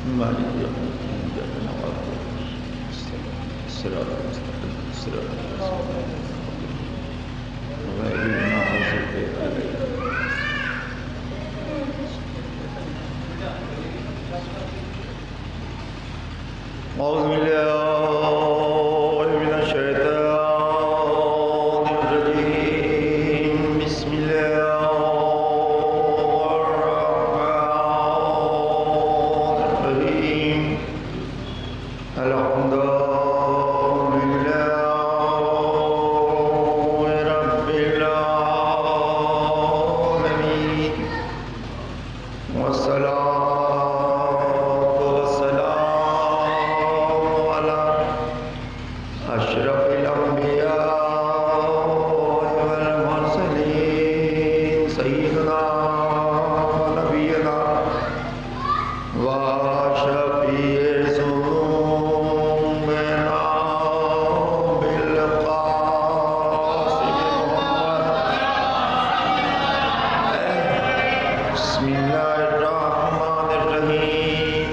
مالك يوم الدين إياك نعبد الصراط المستقيم صراط غير المغضوب عليهم. أعوذ بالله من الشيطان الرجيم. بسم الله الرحمن الرحيم. الحمد لله رب العالمين والصلاة أشرف الأنبياء والمرسلين سيدنا ونبينا وشفيع ذنوبنا بالقاسم محمد. بسم الله الرحمن الرحيم.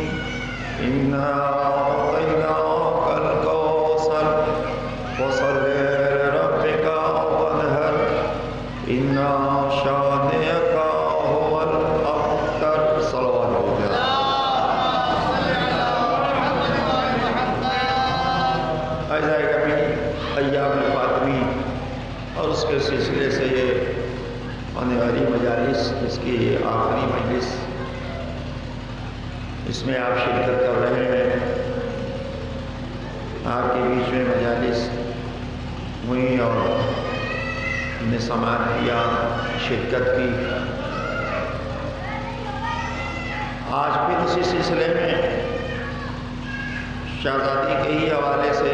إنا أعطيناك الكوثر وصل لربك وانهر إن شانئك هو الأبتر. صلوات اللہ. اعزائے کبھی ایام فاطمی اور اس کے سلسلے سے یہ آنے والی مجالس، اس کی آخری مجلس، اس میں آپ شرکت کر رہے ہیں. آپ کے بیچ میں مجالس ہوئی اور ہم نے سماعت کیا، شرکت کی. آج پھر اسی سلسلے میں شہزادی کے ہی حوالے سے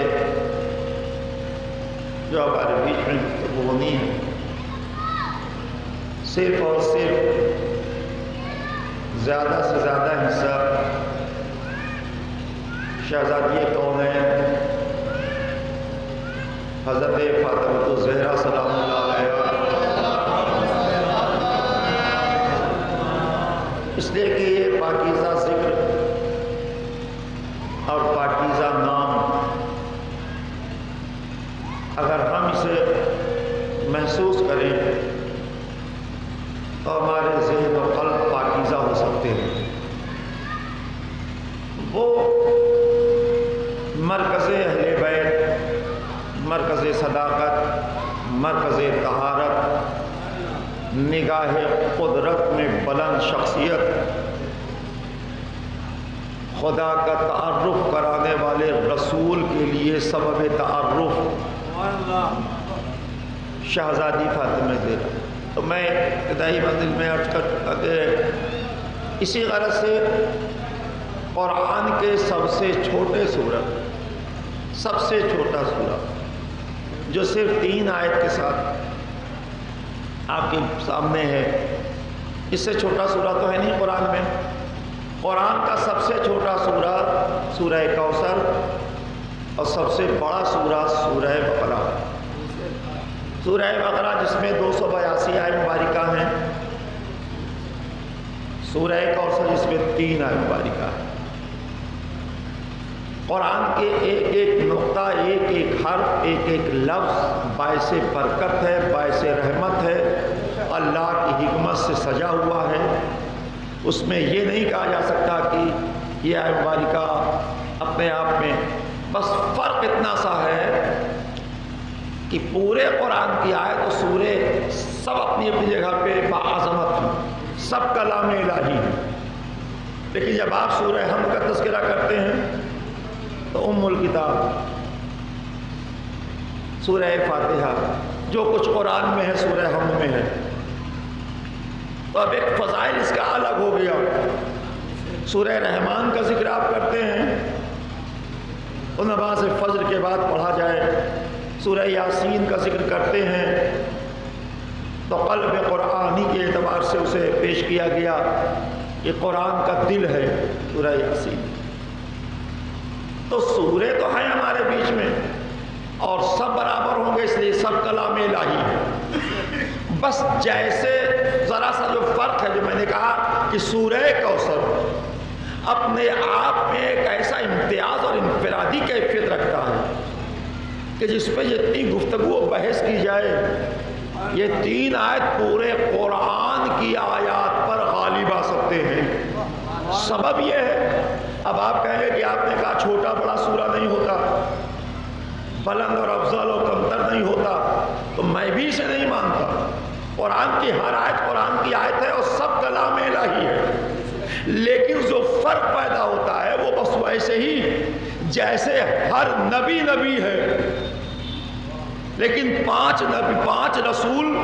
جو ہمارے بیچ میں گفتگو ہونی ہے، صرف اور صرف زیادہ سے زیادہ حصہ شہزادی کون ہے؟ حضرت فاطمہ الزہرا سلام اللہ علیہا. اس لیے کہ یہ پاکیزہ ذکر اور پاکیزہ نام اگر ہم اسے محسوس کریں تو ہمارے ذہن و قلب پاکیزہ ہو سکتے ہیں. وہ مرکز اہل بیت، مرکز صداقت، مرکز طہارت، نگاہ قدرت میں بلند شخصیت، خدا کا تعارف کرانے والے رسول کے لیے سبب تعارف شہزادی فاطمہ زہرا. تو میں ابتدائی منزل میں عرض کرتا کہ اسی غرض سے قرآن کے سب سے چھوٹے سورت، سب سے چھوٹا سورہ جو صرف 3 آیت کے ساتھ آپ کے سامنے ہے، اس سے چھوٹا سورہ تو ہے نہیں قرآن میں. قرآن کا سب سے چھوٹا سورہ سورہ کوثر اور سب سے بڑا سورہ سورہ بقرہ. سورہ بقرہ جس میں 282 آیت مبارکہ ہیں، سورہ کوثر جس میں 3 آیت مبارکہ ہیں. قرآن کے ایک ایک نقطہ، ایک ایک حرف، ایک ایک لفظ باعث برکت ہے، باعث رحمت ہے، اللہ کی حکمت سے سجا ہوا ہے. اس میں یہ نہیں کہا جا سکتا کہ یہ آیت مبارکہ اپنے آپ میں، بس فرق اتنا سا ہے کہ پورے قرآن کی آیت و سورے سب اپنی اپنی جگہ پہ باعظمت ہیں، سب کلام الہی ہیں. لیکن جب آپ سورہ حمد کا تذکرہ کرتے ہیں تو ام الکتاب سورہ فاتحہ جو کچھ قرآن میں ہے سورہ حمد میں ہے. تو اب ایک فضائل اس کا الگ ہو گیا. سورہ رحمان کا ذکر آپ کرتے ہیں تو نماز فجر کے بعد پڑھا جائے. سورہ یاسین کا ذکر کرتے ہیں تو قلب قرآنی کے اعتبار سے اسے پیش کیا گیا. یہ قرآن کا دل ہے سورہ یاسین. تو سورے تو ہیں ہمارے بیچ میں اور سب برابر ہوں گے، اس لیے سب کلام الہی ہے. بس جیسے ذرا سا جو فرق ہے جو میں نے کہا کہ سورہ کوثر اپنے آپ میں ایک ایسا امتیاز اور انفرادی کیفیت رکھتا ہے کہ جس پہ جتنی گفتگو و بحث کی جائے یہ 3 آیت پورے قرآن کی آیات پر غالب آ سکتے ہیں۔ سبب یہ ہے، اب آپ کہیں گے کہ آپ نے کہا چھوٹا بڑا سورہ نہیں ہوتا، بلند اور افضل اور کمتر نہیں ہوتا، تو میں بھی اسے نہیں مانتا۔ قرآن کی ہر آیت قرآن کی آیت ہے اور سب کلام الہی ہے، لیکن جو فرق پیدا ہوتا ہے وہ بس ویسے ہی جیسے ہر نبی نبی ہے، لیکن 5 رسول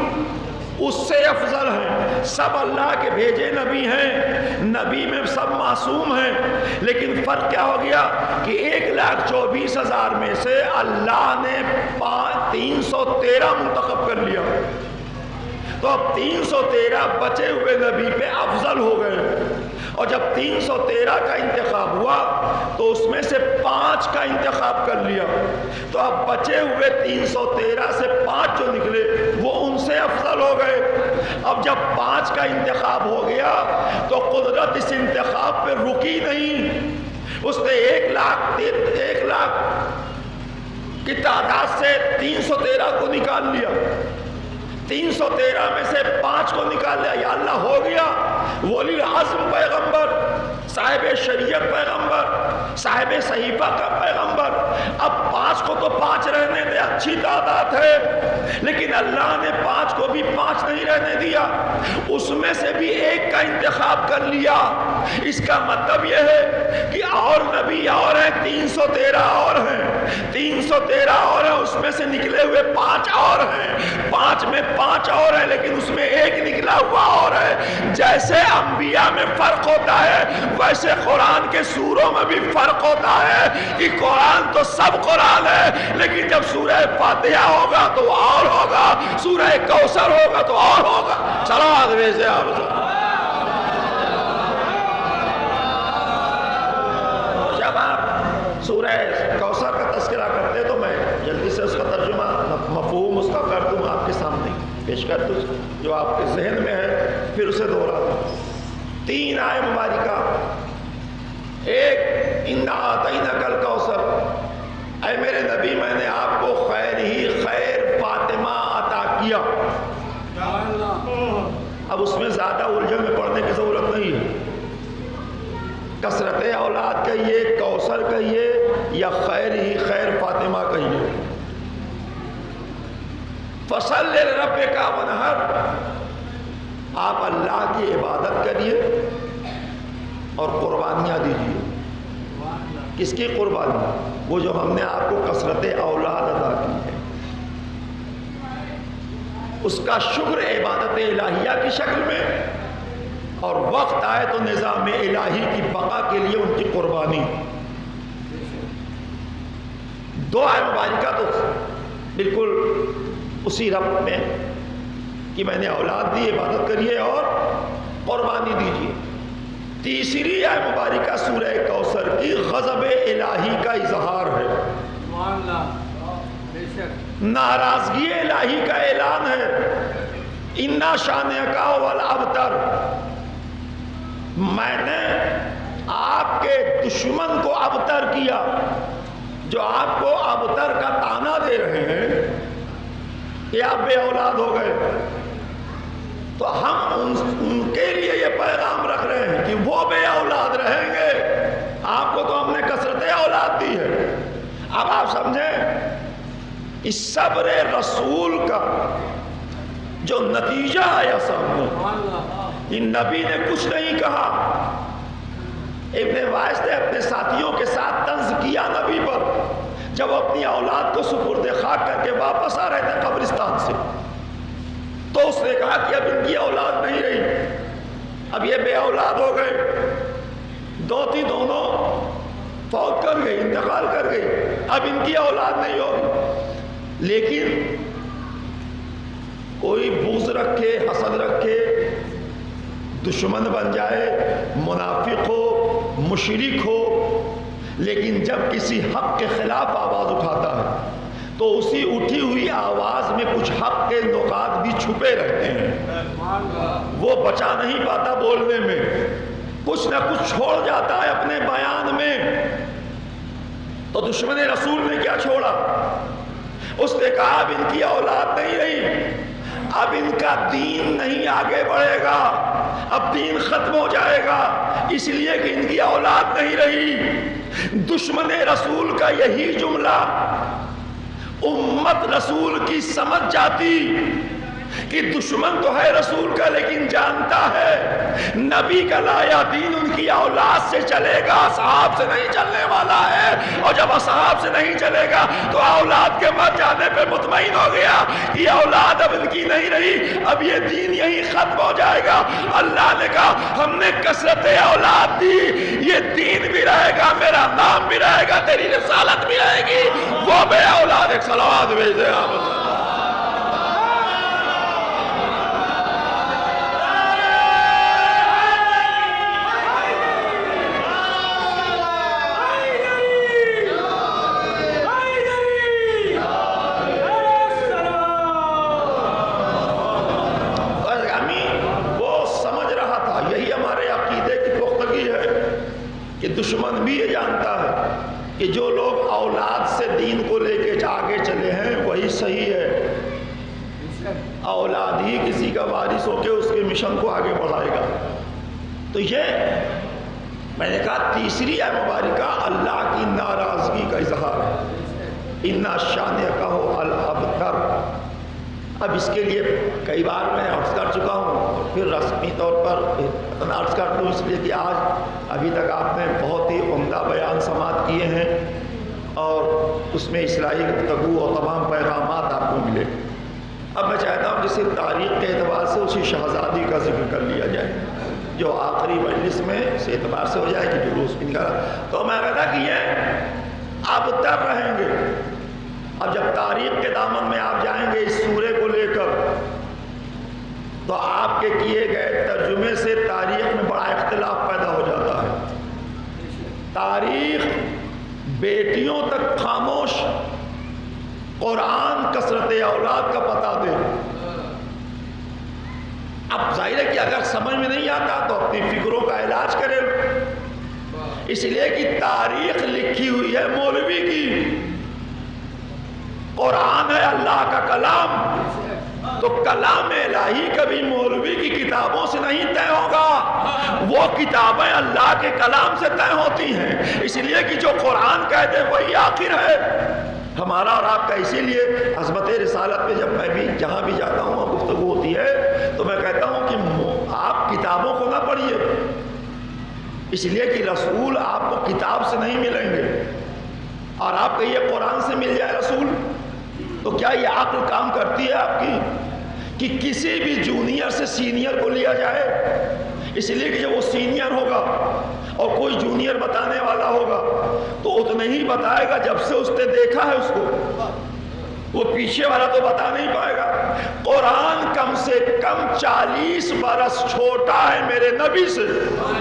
اس سے افضل ہیں۔ سب اللہ کے بھیجے نبی ہیں، نبی میں سب معصوم ہیں، لیکن فرق کیا ہو گیا کہ 1,24,000 میں سے اللہ نے 313 منتخب کر لیا، تو اب 313 بچے ہوئے نبی پہ افضل ہو گئے، اور جب 313 کا انتخاب ہوا تو اس میں سے 5 کا انتخاب کر لیا، تو اب بچے ہوئے 313 سے 5 جو نکلے وہ ان سے افضل ہو گئے۔ اب جب 5 کا انتخاب ہو گیا تو قدرت اس انتخاب پہ رکی نہیں، اس نے 1 لاکھ کی تعداد سے 313 کو نکال لیا، 313 میں سے 5 کو نکال لیا، یا اللہ ہو گیا ولی العزم پیغمبر، صاحب شریعت پیغمبر، صاحب صحیفہ کا پیغمبر، اب 5 کو تو 5 رہنے دے، اچھی تعداد ہے، لیکن اللہ نے 5 کو بھی 5 نہیں رہنے دیا، اس میں سے بھی 1 کا انتخاب کر لیا۔ اس کا مطلب یہ ہے کہ اور نبی اور ہیں، 313 اور ہیں، 313 اور ہیں، اس میں سے نکلے ہوئے 5 اور ہیں، 5 میں 5 اور ہیں، لیکن اس میں 1 نکلا ہوا اور ہے۔ جیسے انبیاء میں فرق ہوتا ہے ویسے قرآن کے سوروں میں بھی فرق ہوتا ہے کہ قرآن تو سب قرآن ہے، لیکن جب سورہ فاتحہ ہوگا تو اور ہوگا، سورہ کوثر ہوگا تو اور ہوگا۔ صلوات بھیجے آپ۔ جب آپ سورہ کوثر کا تذکرہ کرتے تو میں جلدی سے اس کا ترجمہ مفہوم اس کا کر دوں، آپ کے سامنے پیش کر دوں جو آپ کے ذہن میں ہے، پھر اسے دوہرا دوں۔ 3 آیت مبارکہ، ایک اِنَّا أَعْطَيْنَاكَ الْكَوْثَرَ، اے میرے نبی میں نے آپ کو خیر ہی خیر فاطمہ عطا کیا۔ اب اس میں زیادہ الجھن میں پڑھنے کی ضرورت نہیں ہے، کثرت اولاد کہیے، کوثر کہیے یا خیر ہی خیر فاطمہ کہیے۔ فَصَلِّ لِرَبِّكَ وَانْحَرْ، آپ اللہ کی عبادت کریے اور قربانیاں دیجیے۔ کس کی قربانی؟ وہ جو ہم نے آپ کو کثرت اولاد عطا کی ہے، اس کا شکر عبادت الہیہ کی شکل میں، اور وقت آئے تو نظام الہی کی بقا کے لیے ان کی قربانی۔ 2 آیت مبارکہ تو بالکل اسی ربط میں کہ میں نے اولاد دی، عبادت کریے اور قربانی دیجیے۔ تیسری آیت مبارکہ سورہ کوثر کی غضب الہی کا اظہار ہے، ناراضگی الہی کا اعلان ہے۔ اِنَّا شَانِئَكَ هُوَ الْأَبْتَرُ، میں نے آپ کے دشمن کو ابتر کیا، جو آپ کو ابتر کا طعنہ دے رہے ہیں کہ آپ بے اولاد ہو گئے، تو ہم ان کے لیے یہ پیغام رکھ رہے ہیں کہ وہ بے اولاد رہیں گے، آپ کو تو ہم نے کثرت اولاد دی ہے۔ اب آپ سمجھیں اس صبر رسول کا جو نتیجہ آیا سامنے، ان نبی نے کچھ نہیں کہا۔ ابن وائس نے اپنے ساتھیوں کے ساتھ طنز کیا نبی پر، جب وہ اپنی اولاد کو سپرد خاک کر کے واپس آ رہے تھے قبرستان سے، تو اس نے کہا کہ اب ان کی اولاد نہیں رہی، اب یہ بے اولاد ہو گئے، دونوں فوت کر گئی، انتقال کر گئی، اب ان کی اولاد نہیں ہوگی۔ لیکن کوئی بغض رکھے، حسد رکھے، دشمن بن جائے، منافق ہو، مشرک ہو، لیکن جب کسی حق کے خلاف آواز اٹھاتا ہے تو اسی اٹھی ہوئی آواز میں کچھ حق کے نقاط بھی چھپے رہتے ہیں، وہ بچا نہیں پاتا بولنے میں، کچھ نہ کچھ چھوڑ جاتا ہے اپنے بیان میں، تو دشمن رسول نے کیا چھوڑا؟ اس نے کہا اب ان کی اولاد نہیں رہی، اب ان کا دین نہیں آگے بڑھے گا، اب دین ختم ہو جائے گا، اس لیے کہ ان کی اولاد نہیں رہی۔ دشمن رسول کا یہی جملہ امت رسول کی سمجھ جاتی کہ دشمن تو ہے رسول کا لیکن جانتا ہے نبی کا لایا دین ان کی اولاد سے چلے گا، اصحاب سے نہیں چلنے والا ہے، اور جب اصحاب سے نہیں چلے گا تو اولاد کے مر جانے پہ مطمئن ہو گیا کہ اولاد اب ان کی نہیں رہی، اب یہ دین یہی ختم ہو جائے گا۔ اللہ نے کہا ہم نے کثرت اولاد دی، یہ دین بھی رہے گا، میرا نام بھی رہے گا، تیری رسالت بھی رہے گی، وہ بے اولاد ایک صلوات بھیج دے آپ۔ دشمن بھی یہ جانتا ہے کہ جو لوگ اولاد سے دین کو لے کے آگے چلے ہیں وہی صحیح ہے، اولاد ہی کسی کا وارث ہو کے اس کے مشن کو آگے بڑھائے گا۔ تو یہ میں نے کہا تیسری آیت مبارکہ اللہ کی ناراضگی کا اظہار ہے، اِنَّ شَانِئَکَ هُوَ الْأَبْتَرُ۔ اب اس کے لیے کئی بار میں عرض کر چکا ہوں، پھر رسمی طور پر عرض کر دوں، اس لیے کہ آج ابھی تک آپ نے بہت ہی عمدہ بیان سماعت کیے ہیں اور اس میں اصلاحی گفتگو اور تمام پیغامات آپ کو ملے۔ اب میں چاہتا ہوں کہ صرف تاریخ کے اعتبار سے اسی شہزادی کا ذکر کر لیا جائے جو آخری مجلس میں اس اعتبار سے ہو جائے کہ جلوس بھی نکالا، تو میں کہتا کہ یہ ابتر رہیں گے۔ اب جب تاریخ کے دامن میں آپ جائیں گے اس سورے کو لے کر تو آپ کے کیے گئے ترجمے سے تاریخ میں بڑا اختلاف پیدا ہو جاتا ہے۔ تاریخ بیٹیوں تک خاموش، قرآن کثرت اولاد کا پتہ دے۔ اب ظاہر ہے کہ اگر سمجھ میں نہیں آتا تو اپنی فکروں کا علاج کرے، اس لیے کہ تاریخ لکھی ہوئی ہے مولوی کی، قرآن ہے اللہ کا کلام، تو کلام الہی کبھی مولوی کی کتابوں سے نہیں طے ہوگا، وہ کتابیں اللہ کے کلام سے طے ہوتی ہیں، اس لیے کہ جو قرآن کہتے ہیں وہی آخر ہے ہمارا اور آپ کا۔ اسی لیے عظمت رسالت میں جب میں بھی جہاں بھی جاتا ہوں اور گفتگو ہوتی ہے تو میں کہتا ہوں کہ آپ کتابوں کو نہ پڑھیے، اس لیے کہ رسول آپ کو کتاب سے نہیں ملیں گے، اور آپ کہیے قرآن سے مل جائے رسول، تو کیا یہ عقل کام کرتی ہے آپ کی کہ کسی بھی جونیئر سے سینئر کو لیا جائے؟ اس لیے کہ جب وہ سینئر ہوگا اور کوئی جونیئر بتانے والا ہوگا تو اتنا ہی بتائے گا جب سے اس نے دیکھا ہے اس کو، وہ پیچھے والا تو بتا نہیں پائے گا۔ قرآن کم سے کم 40 برس چھوٹا ہے میرے نبی سے،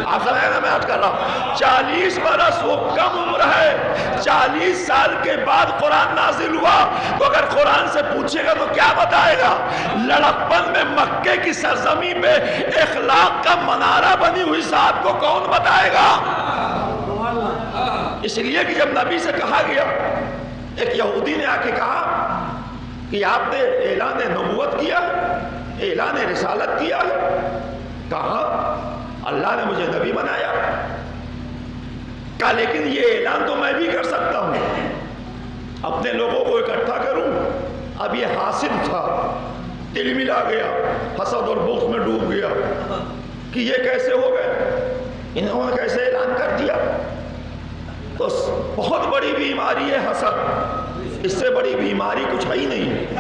آپ سمجھے نا میں آج کر رہا ہوں، 40 برس وہ کم عمر ہے، 40 سال کے بعد قرآن نازل ہوا، تو اگر قرآن سے پوچھے گا تو کیا بتائے گا؟ لڑکپن میں مکے کی سرزمین پہ اخلاق کا منارہ بنی ہوئی ذات کو کون بتائے گا؟ اس لیے کہ جب نبی سے کہا گیا، ایک یہودی نے آ کے کہا کہ آپ نے اعلان نبوت کیا، اعلان رسالت کیا، کہا اللہ نے مجھے نبی بنایا، کہا لیکن یہ اعلان تو میں بھی کر سکتا ہوں، اپنے لوگوں کو اکٹھا کروں۔ اب یہ حاسد تھا، دل ملا گیا، حسد اور بغض میں ڈوب گیا کہ یہ کیسے ہو گئے، انہوں نے کیسے اعلان کر دیا؟ تو بہت بڑی بیماری ہے حسد، اس سے بڑی بیماری کچھ ہے ہی نہیں۔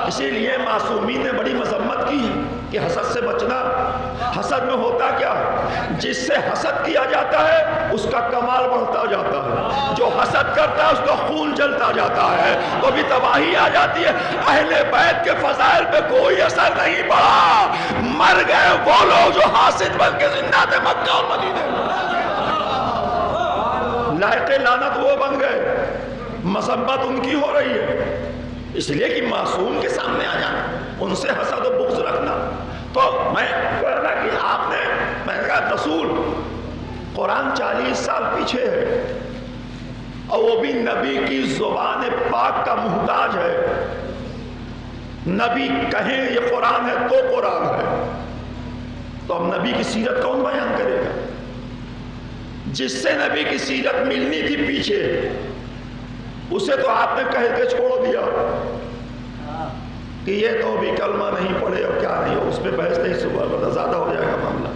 اسی لیے معصومین نے بڑی مذمت کی ہے کہ حسد سے بچنا۔ حسد میں ہوتا کیا ہے؟ جس سے حسد کیا جاتا ہے اس کا کمال بڑھتا جاتا ہے، جو حسد کرتا ہے اس کا خون جلتا جاتا ہے، تو بھی تباہی آ جاتی ہے۔ اہل بیت کے فضائل پہ کوئی اثر نہیں پڑا، مر گئے وہ لوگ جو حاسد بن کے زندہ تھے مکہ اور مدینے میں، لائق لعنت وہ بن گئے، مذمت ان کی ہو رہی ہے۔ اس لیے کہ معصوم کے سامنے آ جانا، ان سے حسد و بغض رکھنا، تو میں کہہ رہا کہ آپ نے میں نے کہا رسول قرآن 40 سال پیچھے ہے اور وہ بھی نبی کی زبان پاک کا محتاج ہے. نبی کہیں یہ قرآن ہے تو قرآن ہے. تو اب نبی کی سیرت کون بیان کرے گا؟ جس سے نبی کی سیرت ملنی تھی پیچھے اسے تو آپ نے کہہ کے چھوڑ دیا کہ یہ تو بھی کلمہ نہیں پڑھے اور کیا نہیں ہو. اس پہ بحث نہیں، صبح زیادہ ہو جائے گا معاملہ.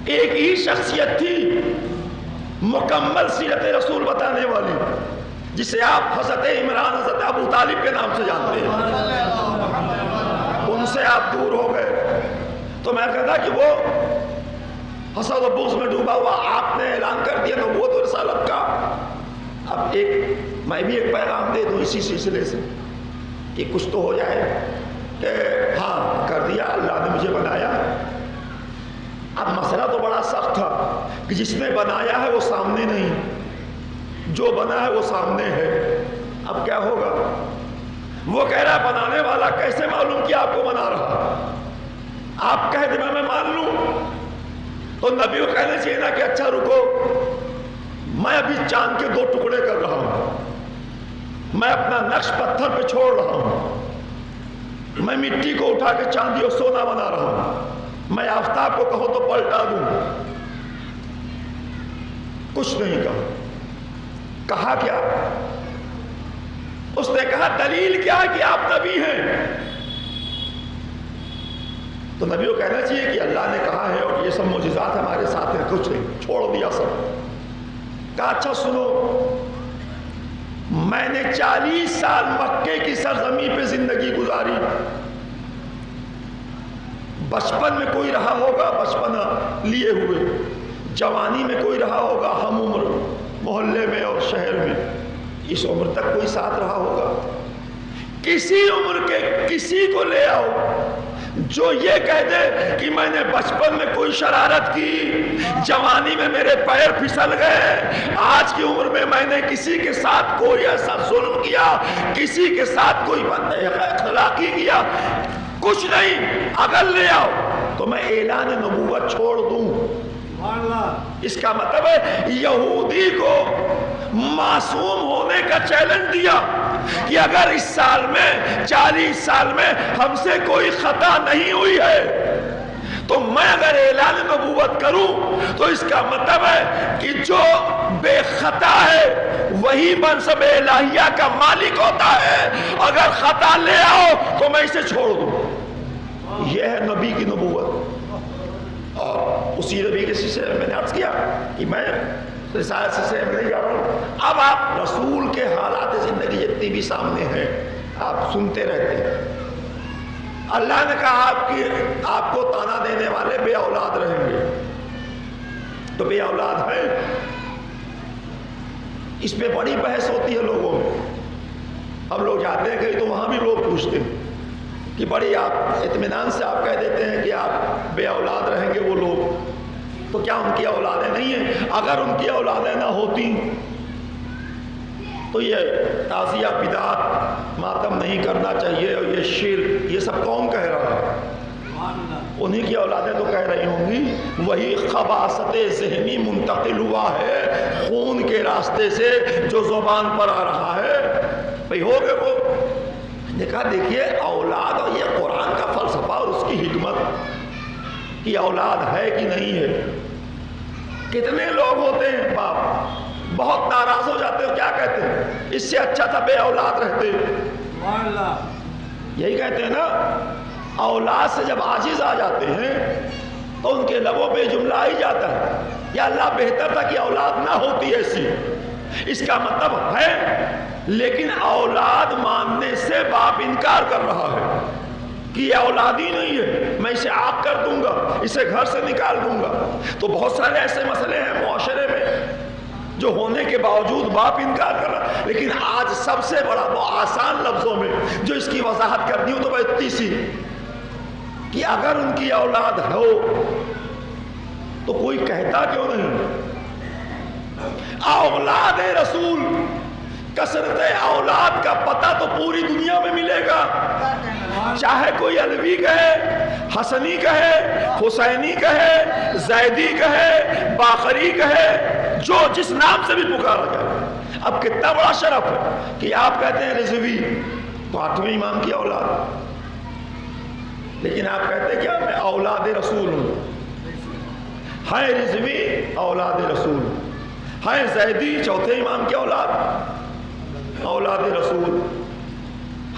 ایک ہی شخصیت تھی مکمل سیرت رسول بتانے والی جسے آپ حضرت عمران حضرت ابو طالب کے نام سے جانتے ہیں. ان سے آپ دور ہو گئے. تو میں کہتا کہ وہ حسد و بغض میں ڈوبا ہوا آپ نے اعلان کر دیا نبوت و رسالت کا. اب میں بھی ایک پیغام دے دوں اسی سلسلے سے کہ کچھ تو ہو جائے کہ ہاں کر دیا اللہ نے مجھے بنایا. اب مسئلہ تو بڑا سخت تھا کہ جس نے بنایا ہے وہ سامنے نہیں، جو بنا ہے وہ سامنے ہے. اب کیا ہوگا؟ وہ کہہ رہا ہے بنانے والا کیسے معلوم کیا آپ کو بنا رہا؟ آپ کہہ دیں میں مان لوں تو نبی کو کہنا چاہیے نا کہ اچھا رکو، میں ابھی چاند کے 2 ٹکڑے کر رہا ہوں، میں اپنا نقش پتھر پہ چھوڑ رہا ہوں، میں مٹی کو اٹھا کے چاندی اور سونا بنا رہا ہوں، میں آفتاب کو کہو تو پلٹا دوں. کچھ نہیں کہا. کہا کیا؟ اس نے کہا دلیل کیا ہے کہ آپ نبی ہیں؟ تو نبی کو کہنا چاہیے کہ اللہ نے کہا ہے اور یہ سب معجزات ہمارے ساتھ ہیں. کچھ نہیں، چھوڑ دیا سب. کہا اچھا سنو، میں نے 40 سال مکے کی سرزمین پہ زندگی گزاری. بچپن میں کوئی رہا ہوگا بچپنا لیے ہوئے، جوانی میں کوئی رہا ہوگا ہم عمر محلے میں اور شہر میں، اس عمر تک کوئی ساتھ رہا ہوگا. کسی عمر کے کسی کو لے آؤ جو یہ کہہ دے کہ میں نے بچپن میں کوئی شرارت کی، جوانی میں میرے پیر پھسل گئے، آج کی عمر میں نے کسی کے ساتھ کوئی ایسا ظلم کیا، کسی کے ساتھ کوئی اخلاقی کیا، کچھ نہیں. اگر لے آؤ تو میں اعلان نبوت چھوڑ دوں. اس کا مطلب ہے یہودی کو معصوم ہونے کا چیلنج دیا کہ اگر اس سال میں 40 سال میں ہم سے کوئی خطا نہیں ہوئی ہے تو میں اگر اعلان نبوت کروں تو اس کا مطلب ہے کہ جو بے خطا ہے وہی منصب الہیہ کا مالک ہوتا ہے. اگر خطا لے آؤ تو میں اسے چھوڑ دوں. یہ ہے نبی کی نبوت. اور اسی نبی کے سلسلے میں نے عرض کیا کہ میں رسالت سلسلے میں نہیں جا رہا ہوں. اب آپ رسول کے حالات زندگی جتنی بھی سامنے ہیں آپ سنتے رہتے ہیں. اللہ نے کہا آپ کو تانا دینے والے بے اولاد رہیں گے. تو بے اولاد ہیں، اس پہ بڑی بحث ہوتی ہے لوگوں میں. ہم لوگ جاتے ہیں کہ تو وہاں بھی لوگ پوچھتے ہیں کہ بڑی آپ اطمینان سے آپ کہہ دیتے ہیں کہ آپ بے اولاد رہیں گے وہ لوگ، تو کیا ان کی اولادیں نہیں ہیں؟ اگر ان کی اولادیں نہ ہوتی تو یہ تعزیہ بدعت ماتم نہیں کرنا چاہیے اور یہ شرک یہ سب کون کہہ رہا ہے؟ انہی کی اولادیں تو کہہ رہی ہوں گی. وہی خباثت ذہنی منتقل ہوا ہے خون کے راستے سے جو زبان پر آ رہا ہے. بھئی ہو گئے وہ نے کہا دیکھیے اولاد اور یہ قرآن کا فلسفہ اور اس کی حکمت کہ اولاد ہے کہ نہیں ہے. کتنے لوگ ہوتے ہیں باپ بہت ناراض ہو جاتے ہو، کیا کہتے ہیں اس سے اچھا تھا بے اولاد رہتے. یہی کہتے ہیں نا، اولاد سے جب عاجز آ جاتے ہیں تو ان کے لبوں پہ جملہ آ ہی جاتا ہے یا اللہ بہتر تھا کہ اولاد نہ ہوتی ایسی. اس کا مطلب ہے لیکن اولاد ماننے سے باپ انکار کر رہا ہے کہ یہ اولاد ہی نہیں ہے، میں اسے عاق کر دوں گا، اسے گھر سے نکال دوں گا. تو بہت سارے ایسے مسئلے ہیں معاشرے میں جو ہونے کے باوجود باپ انکار کر رہا ہے. لیکن آج سب سے بڑا وہ آسان لفظوں میں جو اس کی وضاحت کرنی ہو تو وہ اتنی سی کہ اگر ان کی اولاد ہو تو کوئی کہتا کیوں نہیں؟ اولاد رسول کثرت اولاد کا پتہ تو پوری دنیا میں ملے گا، چاہے کوئی علوی کہے حسنی کہے، حسینی کہے، زیدی کہے، باقری کہے، جو جس نام سے بھی پکارا جائے۔ اب کتنا بڑا شرف ہے کہ آپ کہتے ہیں رضوی، تو 8ویں امام کی اولاد، لیکن آپ کہتے ہیں کیا میں اولاد رسول ہوں۔ ہے رضوی اولاد رسول، ہے زیدی 4تھے امام کی اولاد رسول،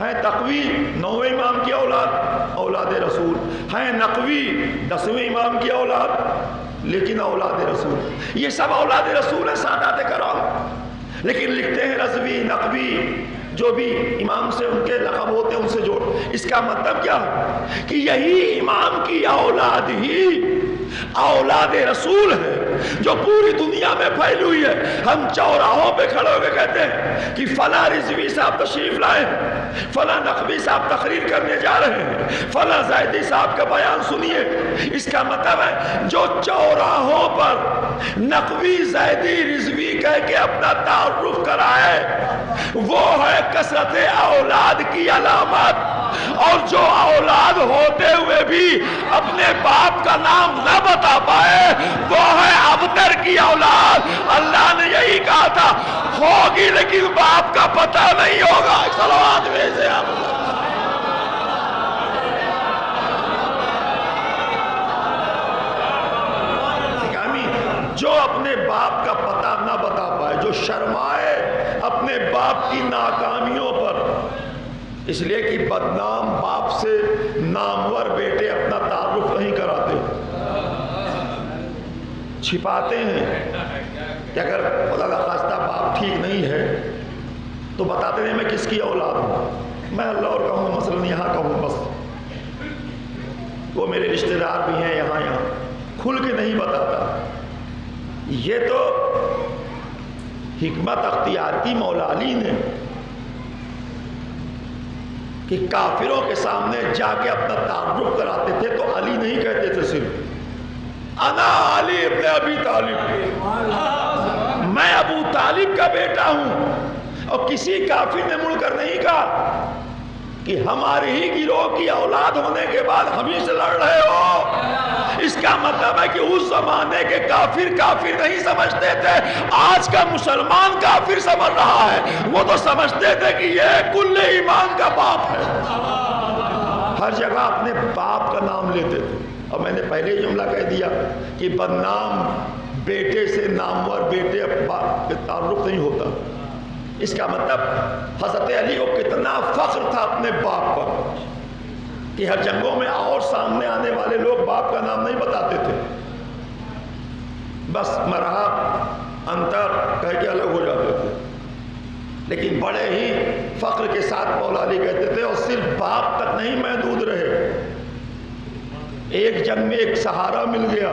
ہے تقوی 9ویں امام کی اولاد رسول، ہے نقوی 10ویں امام کی اولاد، لیکن اولاد رسول۔ یہ سب اولاد رسول ہے سادات کرام، لیکن لکھتے ہیں رضوی، نقوی، جو بھی امام سے ان کے لقب ہوتے ہیں ان سے جوڑ۔ اس کا مطلب کیا ہے کہ یہی امام کی اولاد ہی اولاد رسول ہے جو پوری دنیا میں پھیلی ہوئی ہے۔ ہم چوراہوں پہ کھڑے ہو کے کہتے ہیں کہ فلاں رضوی صاحب تشریف لائے ہیں، فلاں نقوی صاحب تقریر کرنے جا رہے ہیں، فلاں زیدی صاحب کا بیان سنیے۔ اس کا مطلب ہے جو چوراہوں پر نقوی، زیدی، رضوی کہہ کے اپنا تعارف کرائے وہ ہے کثرت اولاد کی علامت، اور جو اولاد ہوتے ہوئے بھی اپنے باپ کا نام نہ بتا پائے وہ ہے ابتر کی اولاد۔ اللہ نے یہی کہا تھا ہوگی لیکن باپ کا پتہ نہیں ہوگا۔ صلوات بھیجے آپ۔ جو اپنے باپ کا پتہ نہ بتا پائے، جو شرمائے اپنے باپ کی ناکامیوں پر، اس لیے کہ بدنام باپ سے نامور بیٹے اپنا تعارف نہیں کراتے، چھپاتے ہیں کہ اگر خدا نخواستہ باپ ٹھیک نہیں ہے تو بتاتے ہیں میں کس کی اولاد ہوں، میں اللہ اور کہوں، مثلا یہاں کہوں، بس وہ میرے رشتہ دار بھی ہیں یہاں کھل کے نہیں بتاتا۔ یہ تو حکمت اختیار کی مولا علی نے کہ کافروں کے سامنے جا کے اپنا تعارف کراتے تھے تو علی نہیں کہتے تھے صرف انا علی ابن ابی طالب، میں ابو طالب کا بیٹا ہوں، اور کسی کافر نے مڑ کر نہیں کہا کہ ہماری ہی گروہ کی اولاد ہونے کے بعد ہم ہی سے لڑ رہے ہو۔ اس کا مطلب ہے کہ اس زمانے کے کافر نہیں سمجھتے تھے، آج کا مسلمان کافر سمجھ رہا ہے۔ وہ تو سمجھتے تھے کہ یہ کل ایمان کا باپ ہے، ہر جگہ اپنے باپ کا نام لیتے تھے۔ اور میں نے پہلے ہی جملہ کہہ دیا کہ بدنام بیٹے سے نامور بیٹے باپ کے تعلق نہیں ہوتا۔ اس کا مطلب حضرت علی کو کتنا فخر تھا اپنے باپ پر کہ ہر جنگوں میں اور سامنے آنے والے لوگ باپ کا نام نہیں بتاتے تھے، بس مرحا انتر کہہ کے الگ ہو جاتے تھے، لیکن بڑے ہی فخر کے ساتھ مولا علی کہتے تھے، اور صرف باپ تک نہیں محدود رہے۔ ایک جنگ میں ایک سہارا مل گیا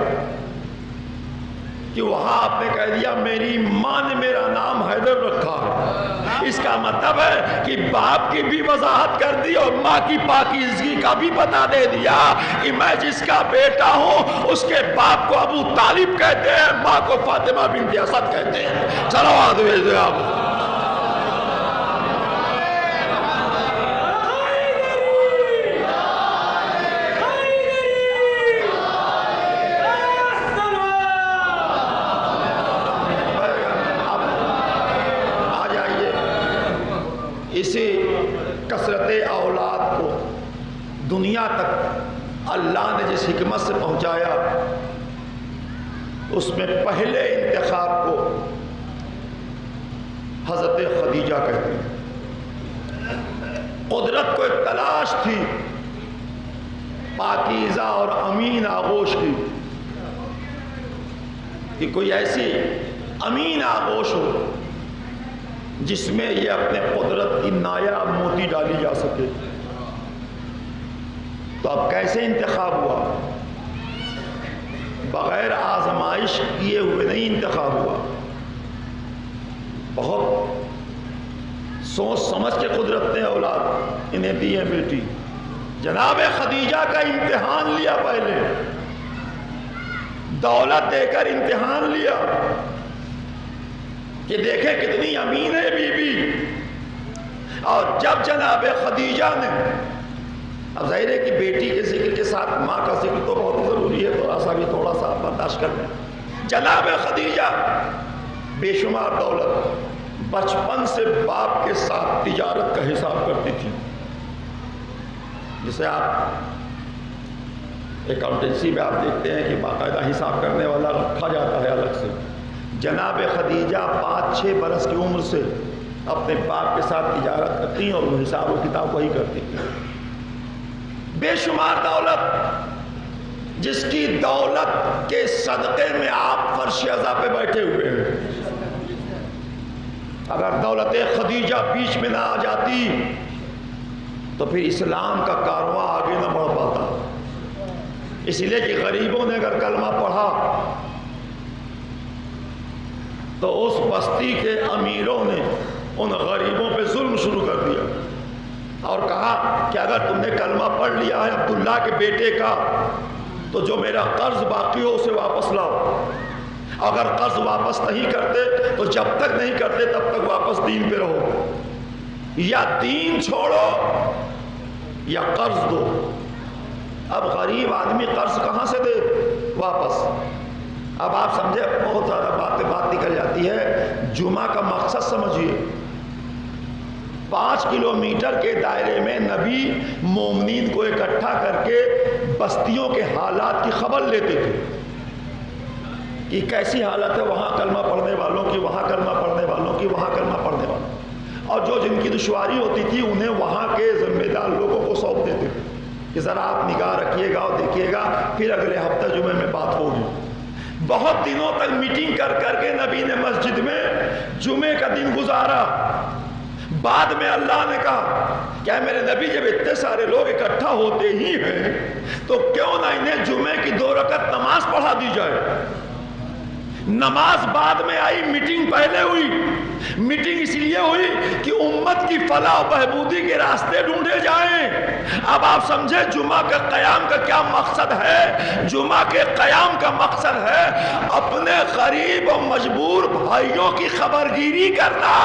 کہ وہاں آپ نے کہہ دیا میری ماں نے میرا نام حیدر رکھا ہے۔ اس کا مطلب ہے کہ باپ کی بھی وضاحت کر دی اور ماں کی پاکیزگی کا بھی بتا دے دیا کہ میں جس کا بیٹا ہوں اس کے باپ کو ابو طالب کہتے ہیں، ماں کو فاطمہ بنت اسد کہتے ہیں۔ صلوات بھیجے آپ۔ اسی کثرت اولاد کو دنیا تک اللہ نے جس حکمت سے پہنچایا، اس میں پہلے انتخاب کو حضرت خدیجہ کہتے ہیں۔ قدرت کو ایک تلاش تھی پاکیزہ اور امین آغوش کی کہ کوئی ایسی امین آغوش ہو جس میں یہ اپنے قدرت کی نایاب موتی ڈالی جا سکے۔ تو اب کیسے انتخاب ہوا؟ بغیر آزمائش کیے ہوئے نہیں انتخاب ہوا، بہت سوچ سمجھ کے قدرت نے اولاد انہیں دی ہے بیٹی۔ جناب خدیجہ کا امتحان لیا، پہلے دولت دے کر امتحان لیا کہ دیکھیں کتنی امین ہے بی بی، اور جب جناب خدیجہ نے اب ظاہر ہے کہ بیٹی کے ذکر کے ساتھ ماں کا ذکر تو بہت ضروری ہے، تھوڑا سا برداشت کر لیں۔ جناب خدیجہ بے شمار دولت، بچپن سے باپ کے ساتھ تجارت کا حساب کرتی تھی، جسے آپ اکاؤنٹنسی میں آپ دیکھتے ہیں کہ باقاعدہ حساب کرنے والا رکھا جاتا ہے الگ سے۔ جناب خدیجہ 5-6 برس کی عمر سے اپنے باپ کے ساتھ تجارت کرتی اور وہ حساب و کتاب وہی کرتی تھی۔ بے شمار دولت، جس کی دولت کے صدقے میں آپ فرش عزا پہ بیٹھے ہوئے ہیں۔ اگر دولت خدیجہ بیچ میں نہ آ جاتی تو پھر اسلام کا کارواں آگے نہ بڑھ پاتا، اس لیے کہ غریبوں نے اگر کلمہ پڑھا تو اس بستی کے امیروں نے ان غریبوں پہ ظلم شروع کر دیا اور کہا کہ اگر تم نے کلمہ پڑھ لیا ہے عبداللہ کے بیٹے کا تو جو میرا قرض باقی ہو اسے واپس لاؤ، اگر قرض واپس نہیں کرتے تو جب تک نہیں کرتے تب تک واپس دین پہ رہو، یا دین چھوڑو یا قرض دو۔ اب غریب آدمی قرض کہاں سے دے واپس؟ اب آپ سمجھے، بہت زیادہ بات نکل جاتی ہے، جمعہ کا مقصد سمجھیے۔ 5 کلومیٹر کے دائرے میں نبی مومنین کو اکٹھا کر کے بستیوں کے حالات کی خبر لیتے تھے کہ کیسی حالت ہے وہاں کلمہ پڑھنے والوں کی، وہاں کلمہ پڑھنے والوں کی، وہاں کلمہ پڑھنے والوں، اور جو جن کی دشواری ہوتی تھی انہیں وہاں کے ذمہ دار لوگوں کو سونپ دیتے تھے کہ ذرا آپ نگاہ رکھیے گا اور دیکھیے گا، پھر اگلے ہفتہ جمعے میں بات ہوگی۔ بہت دنوں تک میٹنگ کر کر کے نبی نے مسجد میں جمعے کا دن گزارا۔ بعد میں اللہ نے کہا کیا میرے نبی جب اتنے سارے لوگ اکٹھا ہوتے ہی ہیں تو کیوں نہ انہیں جمعے کی 2 رکعت نماز پڑھا دی جائے۔ نماز بعد میں آئی، میٹنگ پہلے ہوئی۔ میٹنگ اس لیے ہوئی کہ امت کی فلاح و بہبودی کے راستے ڈھونڈے جائیں۔ اب آپ سمجھے جمعہ کے قیام کا کیا مقصد ہے؟ جمعہ کے قیام کا مقصد ہے اپنے غریب و مجبور بھائیوں کی خبرگیری کرنا،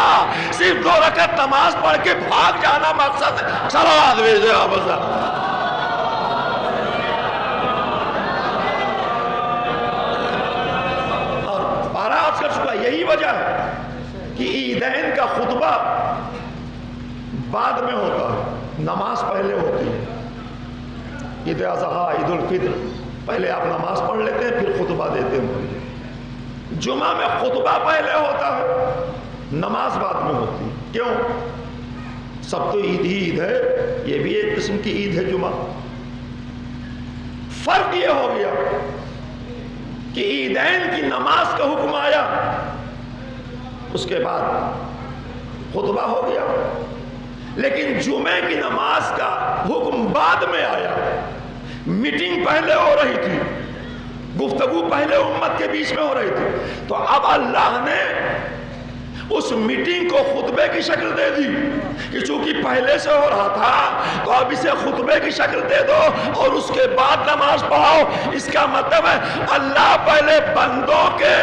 صرف 2 رکعت نماز پڑھ کے بھاگ جانا مقصد ہے۔ صلوات بھیجے آپ کر چکا۔ یہی وجہ ہے کہ عیدین کا خطبہ بعد میں ہوتا ہے، نماز پہلے ہوتی ہے۔ عید اضحیٰ، عید الفطر، پہلے آپ نماز پڑھ لیتے ہیں پھر خطبہ دیتے ہیں۔ جمعہ میں خطبہ پہلے ہوتا ہے، نماز بعد میں ہوتی ہے۔ کیوں؟ سب تو عید ہی عید ہے، یہ بھی ایک قسم کی عید ہے جمعہ۔ فرق یہ ہو گیا کہ عیدین کی نماز کا حکم آیا، اس کے بعد خطبہ ہو گیا، لیکن جمعے کی نماز کا حکم بعد میں آیا۔ میٹنگ پہلے ہو رہی تھی، گفتگو پہلے امت کے بیچ میں ہو رہی تھی، تو اب اللہ نے اس میٹنگ کو خطبے کی شکل دے دی کہ چونکہ پہلے سے ہو رہا تھا تو اب اسے خطبے کی شکل دے دو اور اس کے بعد نماز پڑھاؤ۔ اس کا مطلب ہے اللہ پہلے بندوں کے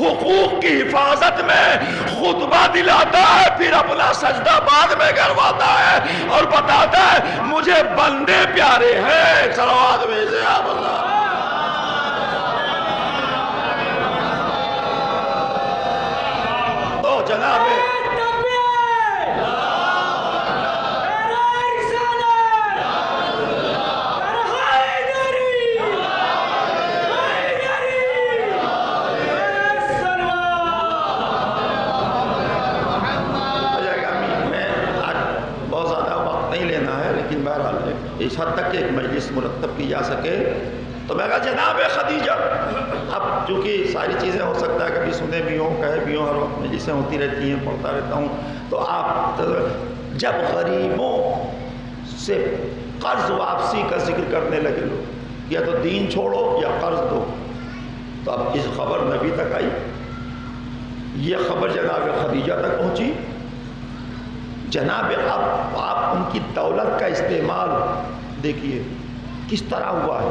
حقوق کی حفاظت میں خطبہ دلاتا ہے، پھر اپنا سجدہ بعد میں کرواتا ہے اور بتاتا ہے مجھے بندے پیارے ہیں۔ صلوات بھیجے آپ اللہ۔ جناب اس حد تک کہ ایک مجلس مرتب کی جا سکے تو میں کہا جناب خدیجہ، اب چونکہ ساری چیزیں ہو سکتا ہے کبھی سنے بھی ہوں کہے بھی ہوں، ہر وقت مجلسیں ہوتی رہتی ہیں، پڑھتا رہتا ہوں، تو آپ جب غریبوں سے قرض واپسی کا ذکر کرنے لگے لوگ، یا تو دین چھوڑو یا قرض دو، تو اب اس خبر نبی تک آئی، یہ خبر جناب خدیجہ تک پہنچی۔ جناب آپ ان کی دولت کا استعمال دیکھیے کس طرح ہوا ہے۔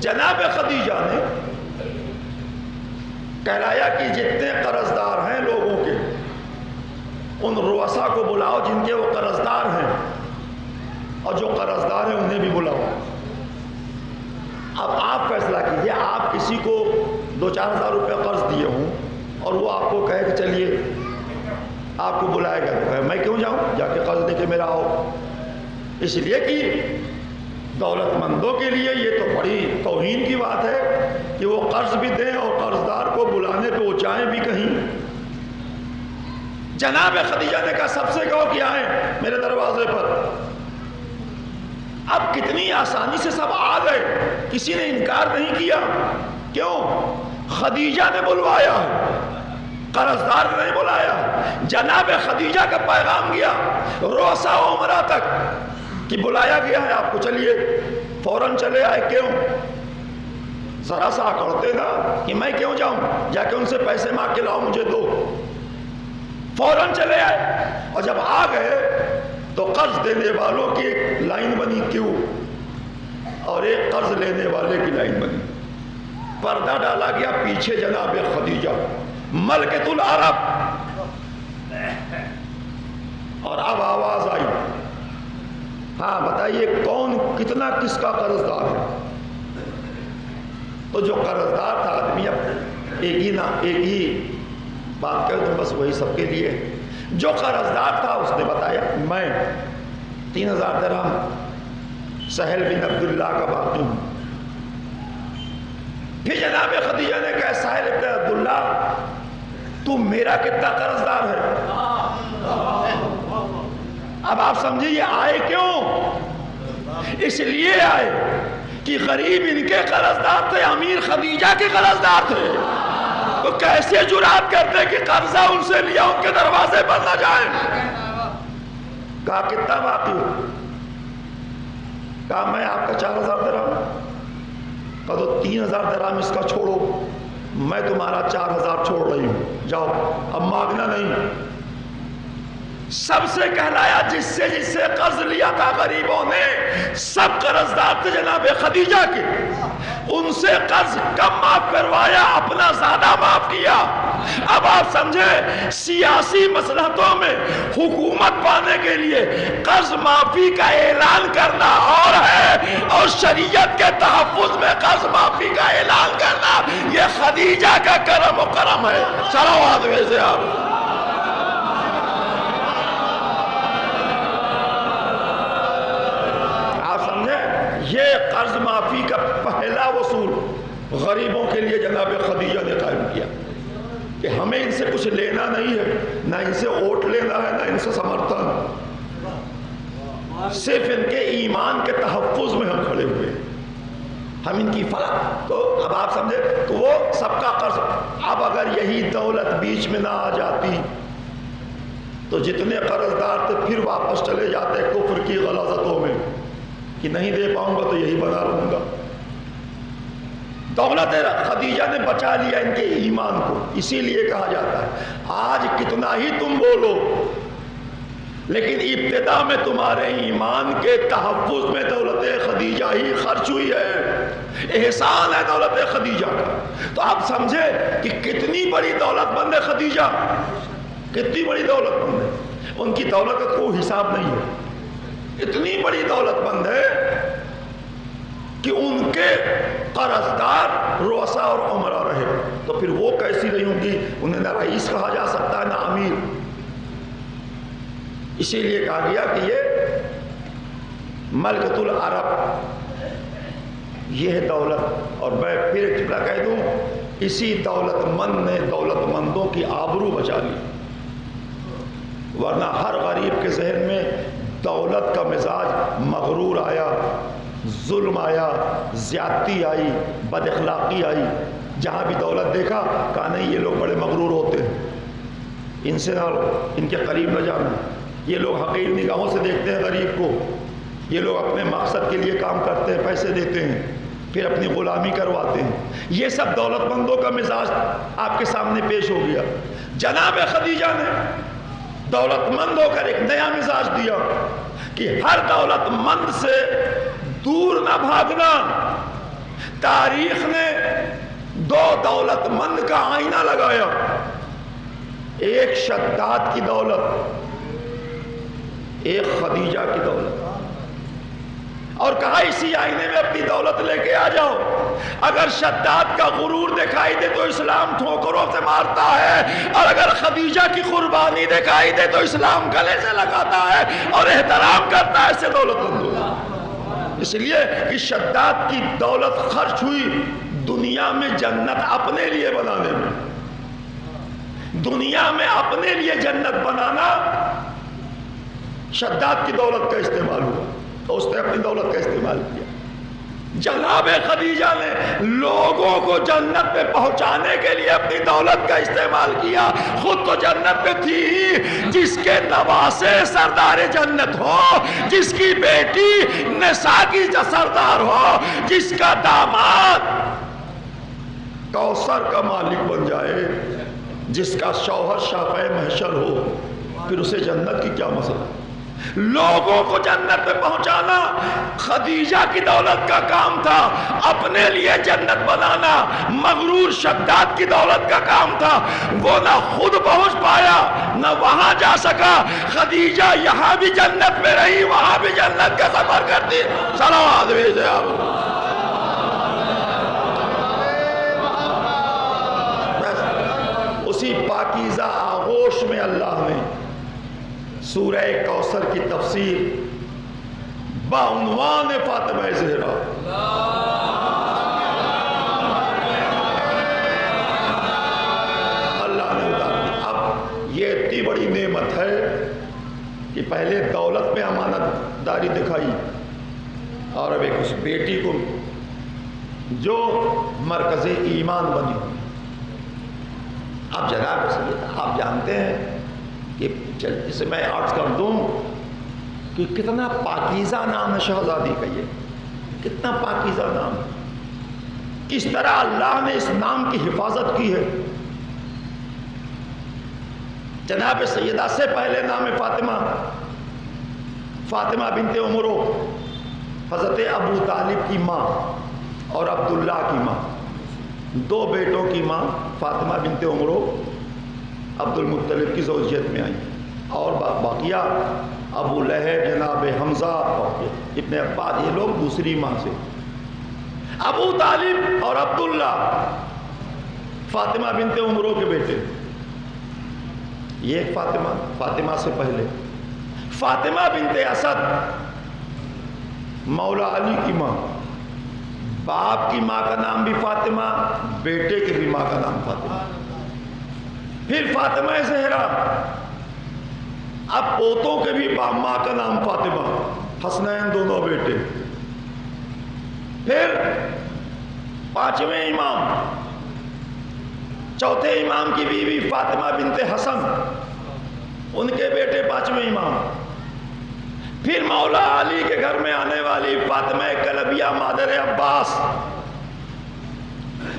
جناب خدیجہ نے کہلایا کہ جتنے قرضدار ہیں لوگوں کے، ان رؤسا کو بلاؤ جن کے وہ قرضدار ہیں، اور جو قرض دار ہیں انہیں بھی بلاؤ. اب آپ فیصلہ کیجیے. آپ کسی کو 2-4 ہزار روپے قرض دیے ہوں اور وہ آپ کو کہے کہ چلیے آپ کو بلائے گا, تو میں کیوں جاؤں, جا کے قرض دے کے میرا آؤ. اس لیے کہ دولت مندوں کے لیے یہ تو بڑی توہین کی بات ہے کہ وہ قرض بھی دیں اور قرض دار کو بلانے پہ وہ جائیں بھی کہیں. جناب خدیجہ نے کہا سب سے کہو کہ آئیں میرے دروازے پر. اب کتنی آسانی سے سب آ گئے, کسی نے انکار نہیں کیا. کیوں؟ خدیجہ نے بلوایا ہے, قرض دار نے نہیں بلایا. جناب خدیجہ کا پیغام گیا رؤساء امراء تک کہ بلایا گیا ہے آپ کو, چلیے. فوراً چلے آئے. کیوں؟ ذرا سا کرتے نا کہ میں کیوں جاؤں, جا کے ان سے پیسے مانگ کے لاؤ مجھے دو. فوراً چلے آئے اور جب آ گئے تو قرض دینے والوں کی ایک لائن بنی کیوں, اور ایک قرض لینے والے کی لائن بنی. پردہ ڈالا گیا پیچھے جناب خدیجہ ملکۃ العرب, اور اب آواز آئی, ہاں بتائیے کون کتنا کس کا قرض دار ہے. تو جو قرض دار تھا آدمی, اب ایک ہی بات کر دوں بس وہی سب کے لیے. جو قرض دار تھا اس نے بتایا میں 3000 درہم سہل بن عبداللہ کا باقی ہوں. پھر جناب خدیجہ نے کہا سہل بن عبداللہ تو میرا کتنا قرض دار ہے. اب آپ سمجھے یہ آئے کیوں؟ اس لیے آئے کہ غریب ان کے قرض دار تھے, امیر خدیجہ کے قرض دار تھے. تو کیسے جرات کرتے کہ قرضہ ان سے لیا ان کے دروازے پر نہ جائیں. کہا کتنا باقی ہو؟ کہا میں آپ کا 4000 درہم. کہا تو 3000 درہم اس کا چھوڑو, میں تمہارا 4000 چھوڑ رہی ہوں, جاؤ اب مانگنا نہیں. سب سے کہلایا جس سے قرض لیا تھا غریبوں نے, سب قرض دار تھے جناب خدیجہ کے. ان سے قرض کم معاف کروایا, اپنا زیادہ معاف کیا. اب آپ سمجھے سیاسی مصلحتوں میں حکومت پانے کے لیے قرض معافی کا اعلان کرنا اور ہے, اور شریعت کے تحفظ میں قرض معافی کا اعلان کرنا یہ خدیجہ کا کرم و کرم ہے. چلو آدمی سے آپ سمجھے یہ قرض معافی کا پہلا وصول غریبوں کے لیے جناب خدیجہ نے قائم کیا کہ ہمیں ان سے کچھ لینا نہیں ہے, نہ ان سے ووٹ لینا ہے, نہ ان سے سمرتھن, صرف ان کے ایمان کے تحفظ میں ہم کھڑے ہوئے, ہم ان کی فلاح. تو اب آپ سمجھے تو وہ سب کا قرض. اب اگر یہی دولت بیچ میں نہ آ جاتی تو جتنے قرض دار تھے پھر واپس چلے جاتے کفر کی غلاظتوں میں کہ نہیں دے پاؤں گا تو یہی بنا رہوں گا. دولت خدیجہ نے بچا لیا ان کے ایمان کو. اسی لیے کہا جاتا ہے آج کتنا ہی تم بولو لیکن ابتدا میں تمہارے ایمان کے تحفظ میں دولت خدیجہ ہی خرچ ہوئی ہے. احسان ہے دولت خدیجہ کا. تو آپ سمجھے کہ کتنی بڑی دولت مند ہے خدیجہ, کتنی بڑی دولت مند ہے. ان کی دولت کا کوئی حساب نہیں ہے, اتنی بڑی دولت مند ہے کہ ان کے قرض دار رؤساء اور امراء رہے. تو پھر وہ کیسی رہی ہوں گی, انہیں نہ رئیس کہا جا سکتا ہے نہ امیر. اسی لیے کہا گیا کہ یہ ملکۃ العرب یہ ہے دولت. اور میں پھر ایک جملہ کہہ دوں, اسی دولت مند نے دولت مندوں کی آبرو بچا لی. ورنہ ہر غریب کے ذہن میں دولت کا مزاج مغرور آیا, ظلم آیا, زیادتی آئی, بد اخلاقی آئی. جہاں بھی دولت دیکھا کہا نہیں یہ لوگ بڑے مغرور ہوتے ہیں, ان سے نہ ان کے قریب نہ جانا, یہ لوگ حقیر نگاہوں سے دیکھتے ہیں غریب کو, یہ لوگ اپنے مقصد کے لیے کام کرتے ہیں, پیسے دیتے ہیں, پھر اپنی غلامی کرواتے ہیں. یہ سب دولت مندوں کا مزاج آپ کے سامنے پیش ہو گیا. جناب خدیجہ نے دولت مند ہو کر ایک نیا مزاج دیا کہ ہر دولت مند سے دور نہ بھاگنا. تاریخ نے 2 دولت مند کا آئینہ لگایا, ایک شداد کی دولت, ایک خدیجہ کی دولت. اور کہا اسی آئینے میں اپنی دولت لے کے آ جاؤ. اگر شداد کا غرور دکھائی دے تو اسلام ٹھوکروں سے مارتا ہے، اور اگر خدیجہ کی قربانی دکھائی دے تو اسلام گلے سے لگاتا ہے اور احترام کرتا ہے. اس سے دولت مند ہو. اس لیے کہ شداد کی دولت خرچ ہوئی دنیا میں جنت اپنے لیے بنانے میں. دنیا میں اپنے لیے جنت بنانا شداد کی دولت کا استعمال ہوا، تو اس نے اپنی دولت کا استعمال کیا. جناب خدیجہ نے لوگوں کو جنت پہ پہنچانے کے لیے اپنی دولت کا استعمال کیا. خود تو جنت پہ تھی ہی، جس کے نواسے سردار جنت ہو، جس کی بیٹی نساء کی سردار ہو، جس کا داماد کوثر کا مالک بن جائے، جس کا شوہر شافع محشر ہو، پھر اسے جنت کی کیا مسئلہ. لوگوں کو جنت پہ پہنچانا خدیجہ کی دولت کا کام تھا، اپنے لیے جنت بنانا مغرور شداد کی دولت کا کام تھا. وہ نہ خود پہنچ پایا نہ وہاں جا سکا. خدیجہ یہاں بھی جنت میں رہی، وہاں بھی جنت کا سفر کرتی. صلوات بھیجے آپ. اسی پاکیزہ آغوش میں اللہ نے سورہ کوثر کی تفسیر بعنوان فاطمہ زہرا اللہ نے اتاری. اب یہ اتنی بڑی نعمت ہے کہ پہلے دولت میں امانت داری دکھائی، اور اب ایک اس بیٹی کو جو مرکز ایمان بنی. اب جناب سید آپ جانتے ہیں کہ اسے میں عرض کر دوں کہ کتنا پاکیزہ نام ہے شہزادی کا. یہ کتنا پاکیزہ نام ہے، کس طرح اللہ نے اس نام کی حفاظت کی ہے. جناب سیدہ سے پہلے نام فاطمہ، فاطمہ بنت عمرو، حضرت ابو طالب کی ماں اور عبداللہ کی ماں، دو بیٹوں کی ماں فاطمہ بنت عمرو عبد المطلب کی زوجیت میں آئی. اور باقیہ ابو لہب، جناب حمزہ اور ابن عباس، یہ لوگ دوسری ماں سے. ابو طالب اور عبداللہ فاطمہ بنت عمرو کے بیٹے. یہ ایک فاطمہ سے پہلے فاطمہ بنت اسد مولا علی کی ماں. باپ کی ماں کا نام بھی فاطمہ، بیٹے کی بھی ماں کا نام فاطمہ. پھر فاطمہ زہرا، اب پوتوں کے بھی ماں کا نام فاطمہ، حسنین دونوں بیٹے. پھر پانچویں امام، چوتھے امام کی بیوی فاطمہ بنت حسن، ان کے بیٹے پانچویں امام. پھر مولا علی کے گھر میں آنے والی فاطمہ کلبیہ مادر عباس.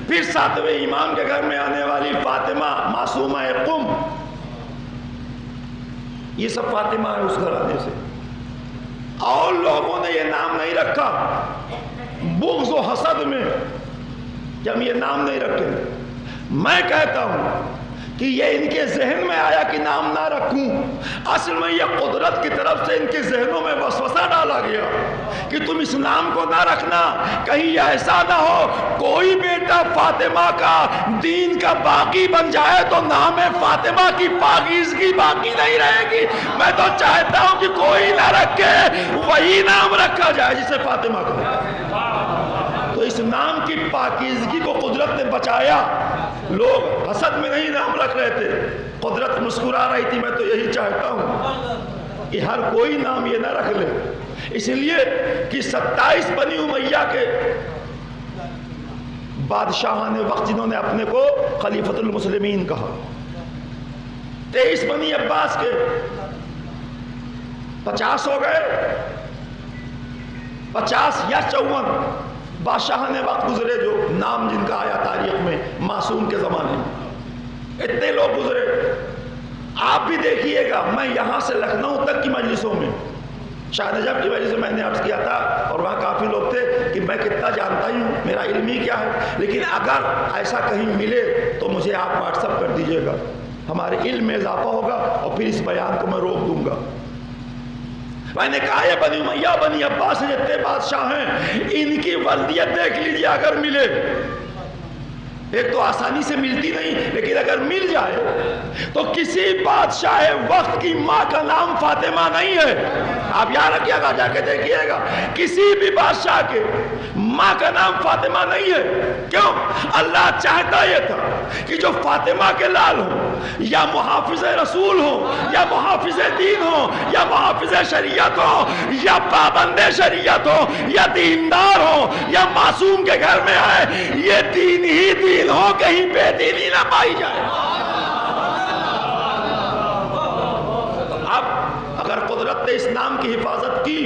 پھر ساتویں امام کے گھر میں آنے والی فاطمہ معصومہ قم. یہ سب فاطمہ ہے اس گھرانے سے. اور لوگوں نے یہ نام نہیں رکھا بغض و حسد میں کہ ہم یہ نام نہیں رکھیں. میں کہتا ہوں کہ یہ ان کے ذہن میں آیا کہ نام نہ رکھوں، اصل میں یہ قدرت کی طرف سے ان کے ذہنوں میں وسوسہ ڈالا گیا کہ تم اس نام کو نہ رکھنا، کہیں ایسا نہ ہو کوئی بیٹا فاطمہ کا دین کا باقی بن جائے تو نام فاطمہ کی پاکیزگی باقی نہیں رہے گی. میں تو چاہتا ہوں کہ کوئی نہ رکھے، وہی نام رکھا جائے جسے فاطمہ کہا. تو اس نام کی پاکیزگی کو قدرت نے بچایا. لوگ حسد میں نہیں نام رکھ رہے تھے، قدرت مسکرا رہی تھی. میں تو یہی چاہتا ہوں کہ ہر کوئی نام یہ نہ رکھ لے، اس لیے کہ 27 بنی امیہ کے بادشاہان وقت جنہوں نے اپنے کو خلیفۃ المسلمین کہا، 23 بنی عباس کے 50 ہو گئے، 50 یا 54 بادشاہان وقت گزرے جو نام جن کا آیا تاریخ میں معصوم کے زمانے میں. اتنے لوگ گزرے. آپ بھی دیکھیے گا، میں یہاں سے لکھنؤ تک کی مجلسوں میں، شاہ نجف کی وجہ سے میں نے عرض کیا تھا اور وہاں کافی لوگ تھے کہ میں کتنا جانتا ہی ہوں، میرا علم ہی کیا ہے، لیکن اگر ایسا کہیں ملے تو مجھے آپ واٹس اپ کر دیجئے گا، ہمارے علم میں اضافہ ہوگا اور پھر اس بیان کو میں روک دوں گا. میں نے کہا یہ بنی امیہ بنی عباس جتنے بادشاہ ہیں ان کی وردیت دیکھ لیجیے اگر ملے، ایک تو آسانی سے ملتی نہیں، لیکن اگر مل جائے تو کسی بادشاہ وقت کی ماں کا نام فاطمہ نہیں ہے۔ آپ یاد رکھیے گا، جا کے دیکھیے گا، کسی بھی بادشاہ کے ماں کا نام فاطمہ نہیں ہے۔ کیوں؟ اللہ چاہتا یہ تھا کہ جو فاطمہ کے لال ہوں، یا محافظ رسول ہوں، یا محافظ دین ہوں، یا محافظ شریعت ہوں، یا پابند شریعت ہوں، یا دیندار ہوں، یا معصوم کے گھر میں آئے، یہ دین ہی دین ہو، کہیں بے دینی نہ پائی جائے۔ اب اگر قدرت نے اس نام کی حفاظت کی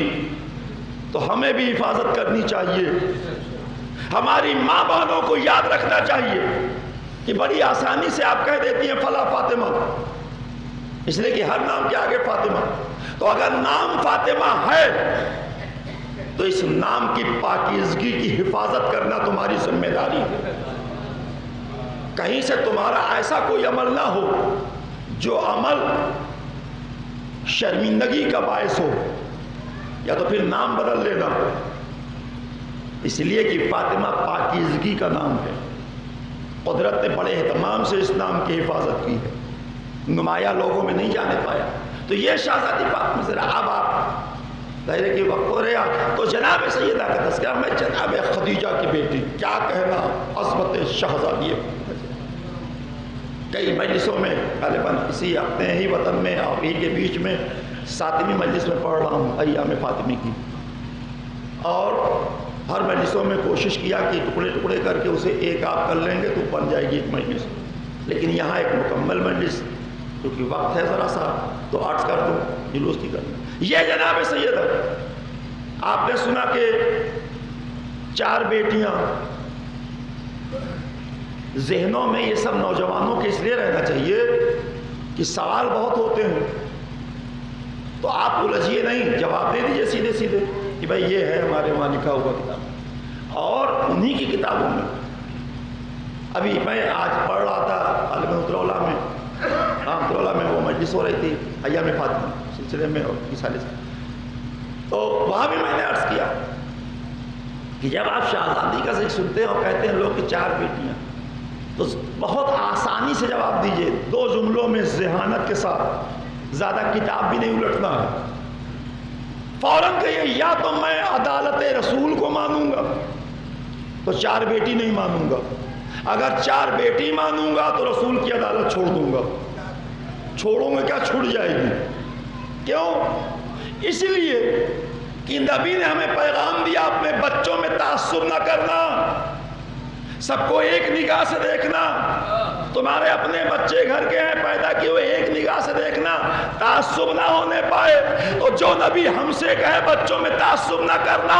تو ہمیں بھی حفاظت کرنی چاہیے۔ ہماری ماں بہنوں کو یاد رکھنا چاہیے کہ بڑی آسانی سے آپ کہہ دیتی ہیں فلاں فاطمہ، اس لیے کہ ہر نام کے آگے فاطمہ۔ تو اگر نام فاطمہ ہے تو اس نام کی پاکیزگی کی حفاظت کرنا تمہاری ذمہ داری ہے۔ کہیں سے تمہارا ایسا کوئی عمل نہ ہو جو عمل شرمندگی کا باعث ہو، یا تو پھر نام بدل لینا، اس لیے کہ فاطمہ پاکیزگی کا نام ہے۔ قدرت نے بڑے اہتمام سے اس نام کی حفاظت کی ہے، نمایاں لوگوں میں نہیں جانے پایا۔ تو یہ شہزادی فاطمہ ذرا اب آپ دائرے کی وقت ہو رہا تو جناب سیدہ کا تذکرہ، میں جناب خدیجہ کی بیٹی، کیا کہنا عظمت شہزادی ہے۔ کئی مجلسوں میں غالباً اسی اپنے ہی وطن میں آپ ہی کے بیچ میں 7ویں مجلس میں پڑھ رہا ہوں ایام فاطمی کی، اور ہر مجلسوں میں کوشش کیا کہ ٹکڑے ٹکڑے کر کے اسے ایک آپ کر لیں گے تو بن جائے گی ایک مجلس، لیکن یہاں ایک مکمل مجلس کیونکہ وقت ہے ذرا سا تو عرض کر دوں، جلوس نہیں کرنا۔ یہ جناب سیدہ، آپ نے سنا کہ 4 بیٹیاں، ذہنوں میں یہ سب نوجوانوں کے اس لیے رہنا چاہیے کہ سوال بہت ہوتے ہیں، تو آپ الجھیے نہیں، جواب دے دیجئے سیدھے سیدھے کہ بھائی یہ ہے ہمارے وہاں لکھا ہوا کتاب، اور انہی کی کتابوں میں ابھی میں آج پڑھ رہا تھا اترولہ میں وہ مجلس ہو رہی تھی ایام فاطمہ سلسلے میں اور رسالے سے، تو وہاں بھی میں نے عرض کیا کہ جب آپ شہزادی کا ذکر سنتے ہیں اور کہتے ہیں لوگ کہ 4 بیٹیاں، تو بہت آسانی سے جواب دیجئے 2 جملوں میں ذہانت کے ساتھ، زیادہ کتاب بھی نہیں الٹنا ہے، فوراً کہیے یا تو میں عدالت رسول کو مانوں گا تو 4 بیٹی نہیں مانوں گا، اگر 4 بیٹی مانوں گا تو رسول کی عدالت چھوڑ دوں گا۔ چھوڑوں گے کیا، چھوڑ جائے گی۔ کیوں؟ اس لیے کہ نبی نے ہمیں پیغام دیا اپنے بچوں میں تعصب نہ کرنا، سب کو ایک نگاہ سے دیکھنا، تمہارے اپنے بچے گھر کے ہیں پیدا کیے ہوئے، ایک نگاہ سے دیکھنا، تعصب نہ ہونے پائے۔ تو جو نبی ہم سے کہے بچوں میں تعصب نہ کرنا،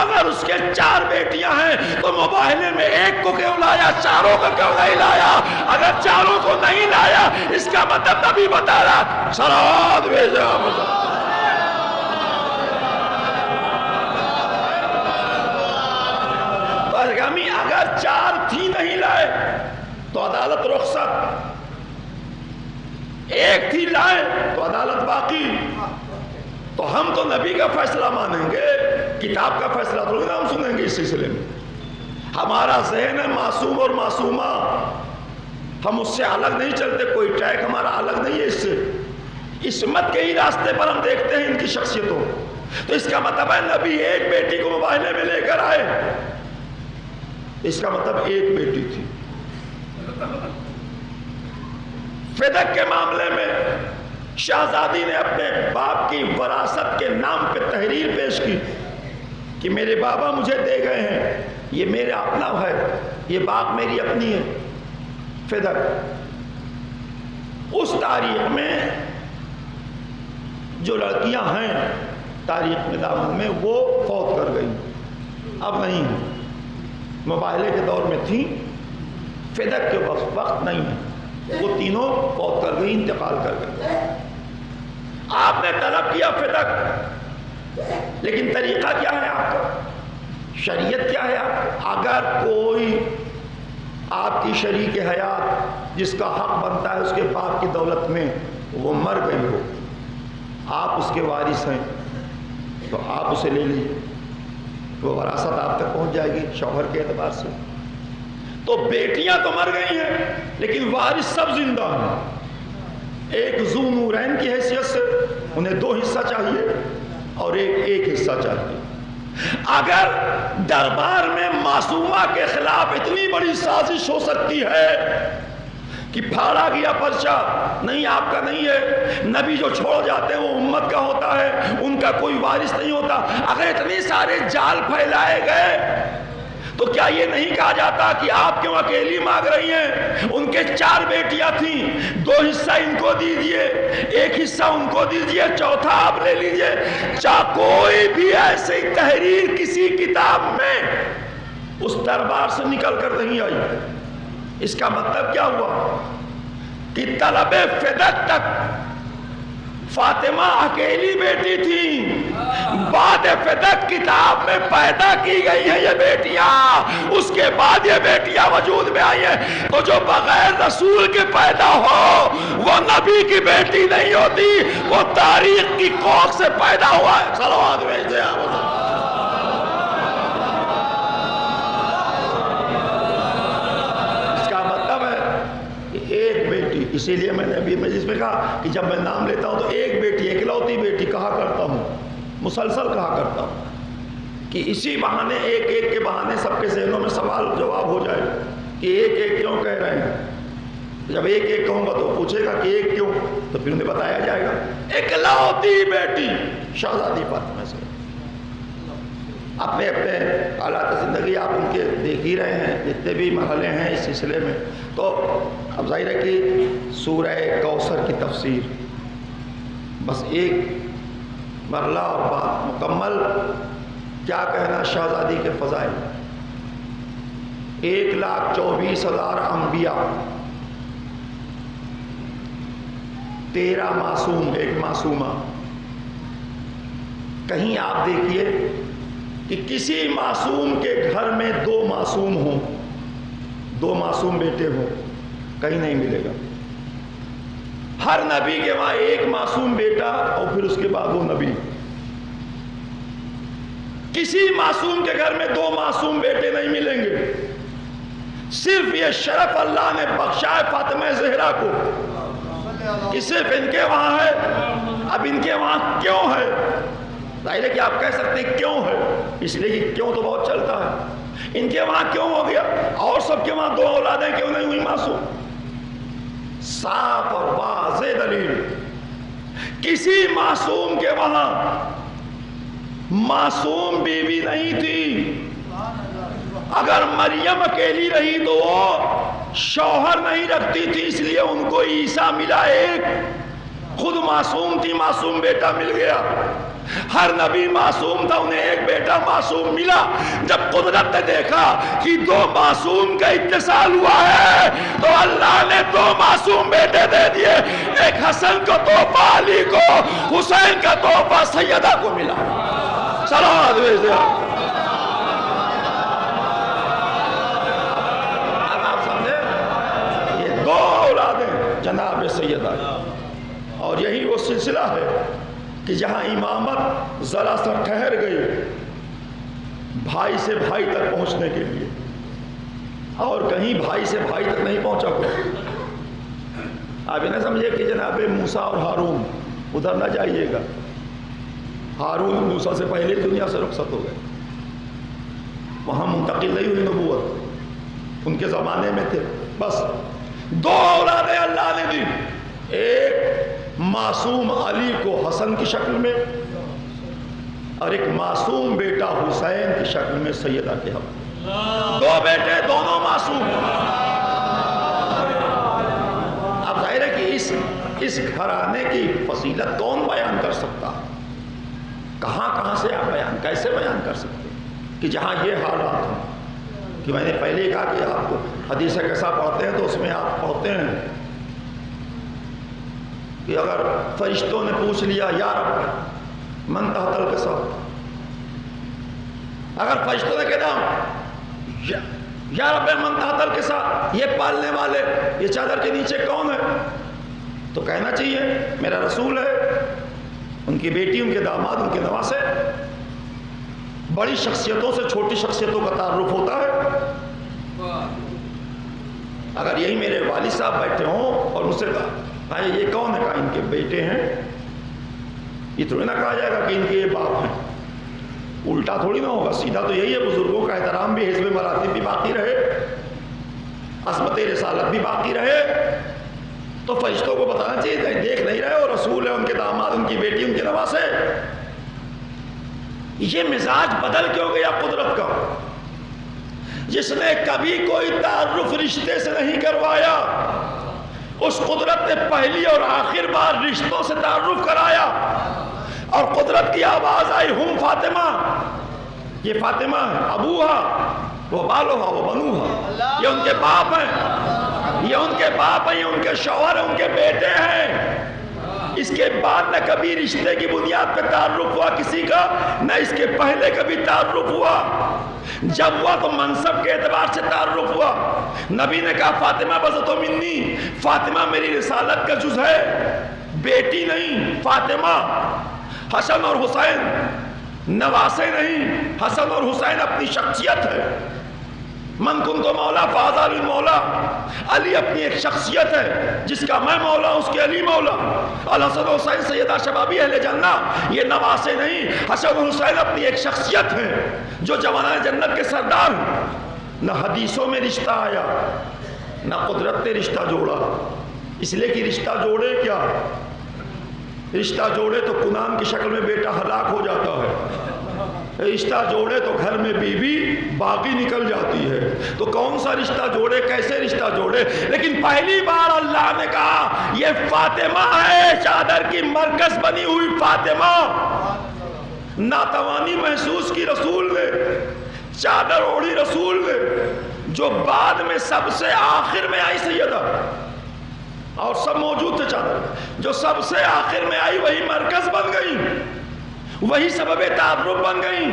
اگر اس کے 4 بیٹیاں ہیں تو مباہلے میں 1 کو کیوں لایا، 4 کو کیوں نہیں لایا؟ اگر 4 کو نہیں لایا اس کا مطلب نبی بتا رہا سرحد بھیجا۔ اگر 4 تھی نہیں لائے تو عدالت رخصت، 1 تھی لائے تو عدالت باقی۔ تو ہم تو نبی کا فیصلہ مانیں گے، کتاب کا فیصلہ تو نہیں ہم سنیں گے اس سلسلے میں۔ ہمارا ذہن ہے معصوم اور معصومہ، ہم اس سے الگ نہیں چلتے، کوئی ٹریک ہمارا الگ نہیں ہے اس سے، عصمت کے ہی راستے پر ہم دیکھتے ہیں ان کی شخصیتوں۔ تو اس کا مطلب ہے نبی 1 بیٹی کو مباہلے میں لے کر آئے، اس کا مطلب 1 بیٹی تھی۔ فدق کے معاملے میں شہزادی نے اپنے باپ کی وراثت کے نام پہ تحریر پیش کی کہ میرے بابا مجھے دے گئے ہیں، یہ میرا اپنا ہے، یہ باغ میری اپنی ہے۔ فدق اس تاریخ میں جو لڑکیاں ہیں تاریخ میں دامن میں وہ فوت کر گئی، اب نہیں ہیں، مباہلے کے دور میں تھیں، فدق کے وقت نہیں ہے، وہ تینوں فوت کر گئی، انتقال کر گئی۔ آپ نے طلب کیا فدق، لیکن طریقہ کیا ہے آپ کا، شریعت کیا ہے آپ کا؟ اگر کوئی آپ کی شریک حیات جس کا حق بنتا ہے اس کے باپ کی دولت میں وہ مر گئی ہو، آپ اس کے وارث ہیں، تو آپ اسے لے لیجیے، وہ وراثت آپ تک پہنچ جائے گی شوہر کے اعتبار سے۔ تو بیٹیاں تو مر گئی ہیں لیکن وارث سب زندہ ہیں۔ ایک ذو نورین کی حیثیت سے انہیں 2 حصہ چاہیے اور ایک حصہ چاہیے۔ اگر دربار میں معصومہ کے خلاف اتنی بڑی سازش ہو سکتی ہے کہ پھاڑا گیا پرچہ نہیں آپ کا نہیں ہے، نبی جو چھوڑ جاتے ہیں وہ امت کا ہوتا ہے، ان کا کوئی وارث نہیں ہوتا، اگر اتنے سارے جال پھیلائے گئے تو کیا یہ نہیں کہا جاتا کہ آپ کیوں اکیلی مانگ رہی ہیں؟ ان کے 4 بیٹیاں تھیں، 2 حصہ ان کو دیجیے، 1 حصہ ان کو دیجیے، چوتھا آپ لے لیجیے۔ کوئی بھی ایسی تحریر کسی کتاب میں اس دربار سے نکل کر نہیں آئی۔ اس کا مطلب کیا ہوا کہ طلب فدق تک فاطمہ اکیلی بیٹی تھی، بعد فدق کتاب میں پیدا کی گئی ہیں یہ بیٹیاں، اس کے بعد یہ بیٹیاں وجود میں آئی ہیں۔ تو جو بغیر رسول کے پیدا ہو وہ نبی کی بیٹی نہیں ہوتی، وہ تاریخ کی کوکھ سے پیدا ہوا ہے۔ صلوات بھیجتے ہیں آپ۔ اسی لیے میں نے ابھی مجلس میں کہا کہ جب میں نام لیتا ہوں تو ایک بیٹی، اکلوتی بیٹی کہا کرتا ہوں، مسلسل کہا کرتا ہوں، کہ اسی بہانے ایک کے بہانے سب کے ذہنوں میں سوال جواب ہو جائے کہ ایک کیوں کہہ رہے ہیں۔ جب ایک کہوں گا تو پوچھے گا کہ ایک کیوں، تو پھر انہیں بتایا جائے گا۔ اکلوتی بیٹی شہزادی فاطمہ سے، اپنے حالات زندگی آپ ان کے دیکھ ہی رہے ہیں، جتنے بھی مرحلے ہیں اس سلسلے میں۔ تو اب ظاہر ہے کہ سورہ کوثر کی تفسیر بس ایک مرحلہ اور بات مکمل، کیا کہنا شہزادی کے فضائل۔ 1,24,000 انبیاء، 13 معصوم، 1 معصومہ۔ کہیں آپ دیکھیے کہ کسی معصوم کے گھر میں 2 معصوم ہوں، 2 معصوم بیٹے ہوں، کہیں نہیں ملے گا۔ ہر نبی کے وہاں 1 معصوم بیٹا اور پھر اس کے بعد وہ نبی۔ کسی معصوم کے گھر میں 2 معصوم بیٹے نہیں ملیں گے۔ صرف یہ شرف اللہ نے بخشا ہے فاطمہ زہرا کو کہ صرف ان کے وہاں ہے۔ اب ان کے وہاں کیوں ہے؟ ظاہر ہے کہ آپ کہہ سکتے ہیں کیوں ہے، اس لیے کہ کیوں تو بہت چلتا ہے۔ ان کے وہاں کیوں ہو گیا اور سب کے وہاں 2 اولادیں کیوں نہیں ہوئی معصوم؟ صاف اور واضح دلیل، کسی معصوم کے وہاں معصوم بیوی نہیں تھی۔ اگر مریم اکیلی رہی تو وہ شوہر نہیں رکھتی تھی، اس لیے ان کو عیسیٰ ملا ایک، خود معصوم تھی، معصوم بیٹا مل گیا۔ ہر نبی معصوم تھا، انہیں ایک بیٹا معصوم ملا۔ جب قدرت نے دیکھا کہ 2 معصوم کا اتصال ہوا ہے تو اللہ نے 2 معصوم بیٹے دے دیے، ایک حسن کا تحفہ علی کو، حسین کا تحفہ سیدہ کو ملا۔ صلوات بھیجتے ہیں۔ اب آپ سمجھے، یہ 2 اولادیں جناب سیدہ، اور یہی وہ سلسلہ ہے کہ جہاں امامت ذرا سا ٹھہر گئی بھائی سے بھائی تک پہنچنے کے لیے، اور کہیں بھائی سے بھائی تک نہیں پہنچا کوئی۔ آپ یہ نہ سمجھے کہ جناب موسیٰ اور ہارون ادھر نہ جائیے گا، ہارون موسیٰ سے پہلے دنیا سے رخصت ہو گئے، وہاں منتقل نہیں ہوئی نبوت، ان کے زمانے میں تھے۔ بس 2 اولادیں اللہ نے دی، ایک معصوم علی کو حسن کی شکل میں اور ایک معصوم بیٹا حسین کی شکل میں سیدہ کے حق۔ 2 بیٹے، دونوں معصوم۔ اب ظاہر ہے کہ اس گھرانے کی فضیلت کون بیان کر سکتا؟ کہاں سے آپ بیان، کیسے بیان کر سکتے کہ جہاں یہ حالات ہیں؟ کہ میں نے پہلے ہی کہا کہ آپ کو حدیث کیسا پڑھتے ہیں تو اس میں آپ پڑھتے ہیں کہ اگر فرشتوں نے پوچھ لیا یا رب من تحت القصا، اگر فرشتوں نے کہا یا رب من تحت القصا، یہ پالنے والے یہ چادر کے نیچے کون ہے؟ تو کہنا چاہیے میرا رسول ہے، ان کی بیٹی، ان کے داماد، ان کے نواسے۔ بڑی شخصیتوں سے چھوٹی شخصیتوں کا تعارف ہوتا ہے. اگر یہی میرے والد صاحب بیٹھے ہوں اور مجھ سے کہا بھائی یہ کون ہے، کہا ان کے بیٹے ہیں، یہ تھوڑی نہ کہا جائے گا کہ ان کے یہ باپ ہیں. الٹا تھوڑی نہ ہوگا، سیدھا تو یہی ہے. بزرگوں کا احترام بھی، حزب مراتب بھی باقی رہے، عظمت رسالت بھی باقی رہے. تو فرشتوں کو بتانا چاہیے دیکھ نہیں رہے اور رسول ہے، ان کے داماد، ان کی بیٹی، ان کے نواسے. یہ مزاج بدل کیوں گیا قدرت کا؟ جس نے کبھی کوئی تعارف رشتے سے نہیں کروایا، اس قدرت نے پہلی اور آخر بار رشتوں سے تعارف کرایا. اور قدرت کی آواز آئی ہم فاطمہ، یہ فاطمہ ہے، ابوہا وہ بالوہا وہ بنوہا، یہ ان کے باپ ہیں، یہ ان کے باپ ہیں، یہ ان کے شوہر ہیں، ان کے بیٹے ہیں. اس کے بعد نہ کبھی رشتے کی بنیاد پہ تعارف ہوا کسی کا، نہ اس کے پہلے کبھی تعارف ہوا. جب ہوا تو منصب کے اعتبار سے تعارف ہوا. نبی نے کہا فاطمہ بذت منی، فاطمہ میری رسالت کا جز ہے، بیٹی نہیں فاطمہ. حسن اور حسین نواسے نہیں، حسن اور حسین اپنی شخصیت ہے. من کنتو مولا فہذا علی مولا، علی اپنی ایک شخصیت ہے، جس کا میں مولا اس کے علی مولا. الحسن حسین سیدہ شبابی اہل جنہ، یہ نواسے نہیں. حسن حسین اپنی ایک شخصیت ہے جو جوانان جنت کے سردار ہیں. نہ حدیثوں میں رشتہ آیا، نہ قدرت نے رشتہ جوڑا. اس لیے کہ رشتہ جوڑے کیا؟ رشتہ جوڑے تو کنان کی شکل میں بیٹا ہلاک ہو جاتا ہے، رشتہ جوڑے تو گھر میں بیوی باقی نکل جاتی ہے. تو کون سا رشتہ جوڑے، کیسے رشتہ جوڑے؟ لیکن پہلی بار اللہ نے کہا یہ فاطمہ ہے، چادر کی مرکز بنی ہوئی فاطمہ. ناتوانی محسوس کی رسول نے، چادر اوڑھی رسول نے، جو بعد میں سب سے آخر میں آئی سیدہ، اور سب موجود تھے چادر، جو سب سے آخر میں آئی وہی مرکز بن گئی، وہی سبب تعارف بن گئی.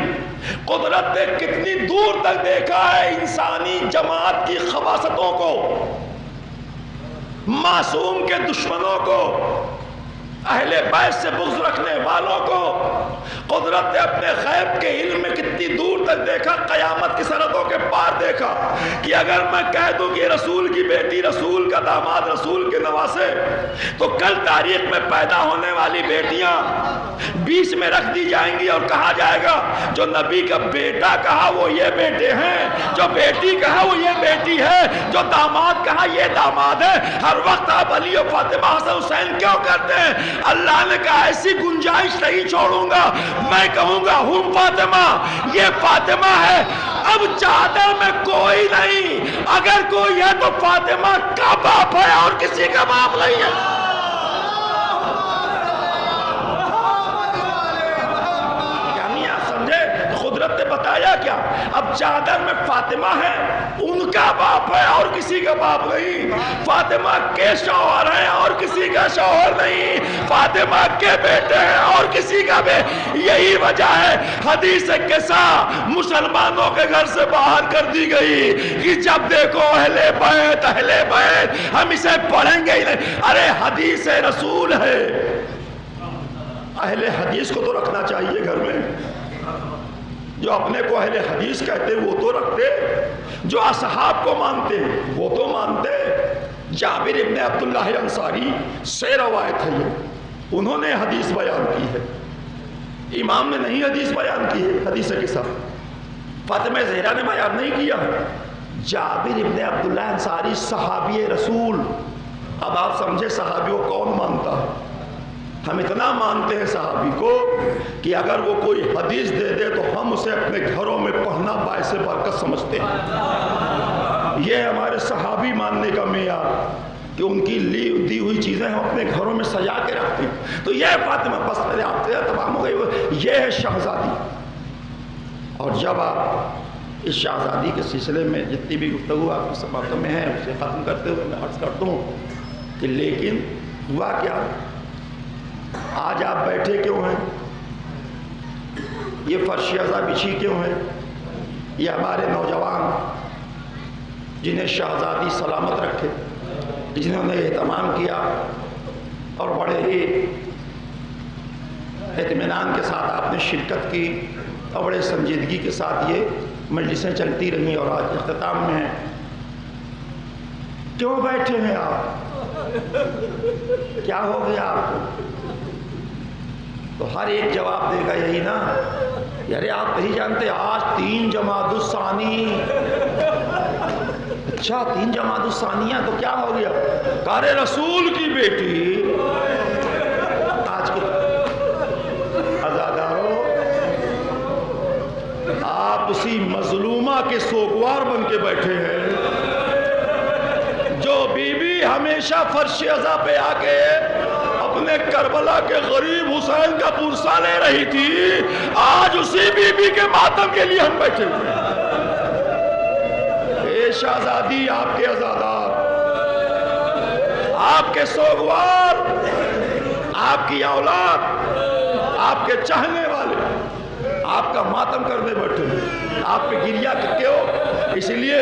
قدرت نے کتنی دور تک دیکھا ہے انسانی جماعت کی خباثتوں کو، معصوم کے دشمنوں کو، اہل بیت سے بغض رکھنے والوں کو. قدرت نے اپنے غیب کے علم میں کتنی دور تک دیکھا، قیامت کی سرحدوں کے پار دیکھا کہ اگر میں کہہ دوں کہ رسول کی بیٹی، رسول کا داماد، رسول کے نواسے، تو کل تاریخ میں پیدا ہونے والی بیٹیاں بیچ میں رکھ دی جائیں گی اور کہا جائے گا جو نبی کا بیٹا کہا وہ یہ بیٹے ہیں، جو بیٹی کہا وہ یہ بیٹی ہے، جو داماد کہا یہ داماد ہے. ہر وقت آپ علی و فاطمہ حسن حسین کیوں کرتے ہیں؟ اللہ نے کہا ایسی گنجائش نہیں چھوڑوں گا، میں کہوں گا ہم فاطمہ، یہ فاطمہ ہے. اب چادر میں کوئی نہیں، اگر کوئی ہے تو فاطمہ کا باپ ہے اور کسی کا باپ نہیں ہے. قدرت نے بتایا کیا؟ اب چادر میں فاطمہ ہے، ان کا باپ ہے اور کسی کا باپ نہیں. فاطمہ کے شوہر ہیں اور کسی کا شوہر نہیں. فاطمہ کے بیٹے ہیں اور کسی کا یہی وجہ ہے حدیث قصہ مسلمانوں کے گھر سے باہر کر دی گئی کہ جب دیکھو اہل بیت، اہل بیت، ہم اسے پڑھیں گے ہی نہیں. ارے حدیث رسول ہے، اہل حدیث کو تو رکھنا چاہیے گھر میں. جو اپنے کو اہل حدیث کہتے وہ تو رکھتے، جو اصحاب کو مانتے وہ تو مانتے. جابر ابن عبداللہ انصاری سے روایت ہے، یہ انہوں نے حدیث بیان کی ہے، امام نے نہیں حدیث بیان کی ہے. حدیث کے ساتھ فاطمہ زہرا نے بیان نہیں کیا. جابر ابن عبداللہ انصاری صحابی رسول. اب آپ سمجھے صحابی کو کون مانتا ہے؟ ہم اتنا مانتے ہیں صحابی کو کہ اگر وہ کوئی حدیث دے دے تو ہم اسے اپنے گھروں میں پڑھنا باعث برکت سمجھتے ہیں. یہ ہمارے صحابی ماننے کا معیار کہ ان کی دی ہوئی چیزیں ہم اپنے گھروں میں سجا کے رکھتے ہیں. تو یہ فاطمہ، بس میرے آپ سے تمام ہو گئی، یہ ہے شہزادی. اور جب آپ اس شہزادی کے سلسلے میں جتنی بھی گفتگو آپ کی سب باتوں میں ہے اسے ختم کرتے ہوئے میں عرض کرتا ہوں کہ لیکن ہوا کیا؟ آج آپ بیٹھے کیوں ہیں؟ یہ فرش ازا بچھی کیوں ہے؟ یہ ہمارے نوجوان جنہیں شہزادی سلامت رکھے، جنہوں نے اہتمام کیا اور بڑے ہی اطمینان کے ساتھ آپ نے شرکت کی اور بڑے سنجیدگی کے ساتھ یہ مجلسیں چلتی رہیں اور آج اختتام میں ہیں۔ کیوں بیٹھے ہیں آپ؟ کیا ہو گیا آپ کو؟ تو ہر ایک جواب دے گا یہی نا، یارے آپ نہیں جانتے آج 3 جمادی الثانی۔ اچھا 3 جمادی الثانی ہے تو کیا ہو گیا؟ کار رسول کی بیٹی آج کے عزادارو، آپ اسی مظلومہ کے سوگوار بن کے بیٹھے ہیں جو بی بی ہمیشہ فرش عزا پہ آ کے اپنے کربلا کے غریب حسین کا پرسہ لے رہی تھی، آج اسی بی بی کے ماتم کے لیے ہم بیٹھے ہوئے ہیں۔ اے شہزادی، آپ کے عزادار، آپ کے سوگوار، آپ کی اولاد، آپ کے چاہنے والے آپ کا ماتم کرنے بیٹھے ہیں۔ آپ پہ گریہ کیوں؟ اس لیے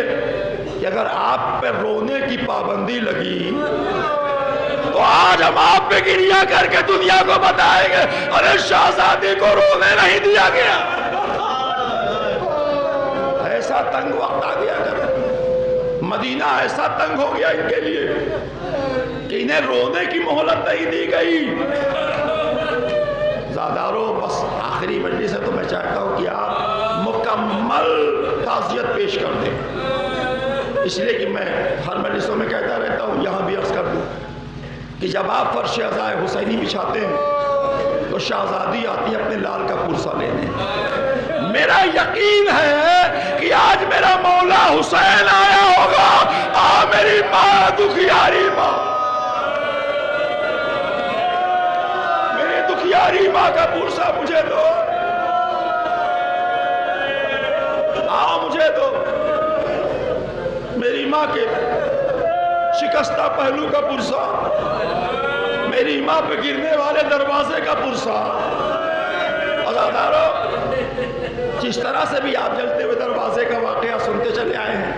کہ اگر آپ پہ رونے کی پابندی لگی تو آج ہم آپ پہ گریہ کر کے دنیا کو بتائیں گے ارے شہزادی کو رونے نہیں دیا گیا۔ ایسا تنگ وقت آ گیا کر، مدینہ ایسا تنگ ہو گیا ان کے لیے کہ انہیں رونے کی مہلت نہیں دی گئی۔ زادارو، بس آخری مجلس ہے تو میں چاہتا ہوں کہ آپ مکمل تعزیت پیش کر دیں، اس لیے کہ میں ہر مجلسوں میں کہتا رہتا ہوں، یہاں بھی عرض کر دوں کہ جب آپ فرش عزائے حسینی بچھاتے ہیں تو شہزادی آتی ہے اپنے لال کا پرسہ لینے۔ میرا یقین ہے کہ آج میرا مولا حسین آیا ہوگا، میری ماں دکھیاری ماں، میری دکھیاری ماں کا پرسہ مجھے دو، مجھے دو، میری ماں کے شکستہ پہلو کا پرسہ، میری ماں پہ گرنے والے دروازے کا پرسہ۔ عزادارو، جس طرح سے بھی آپ جلتے ہوئے دروازے کا واقعہ سنتے چلے آئے ہیں،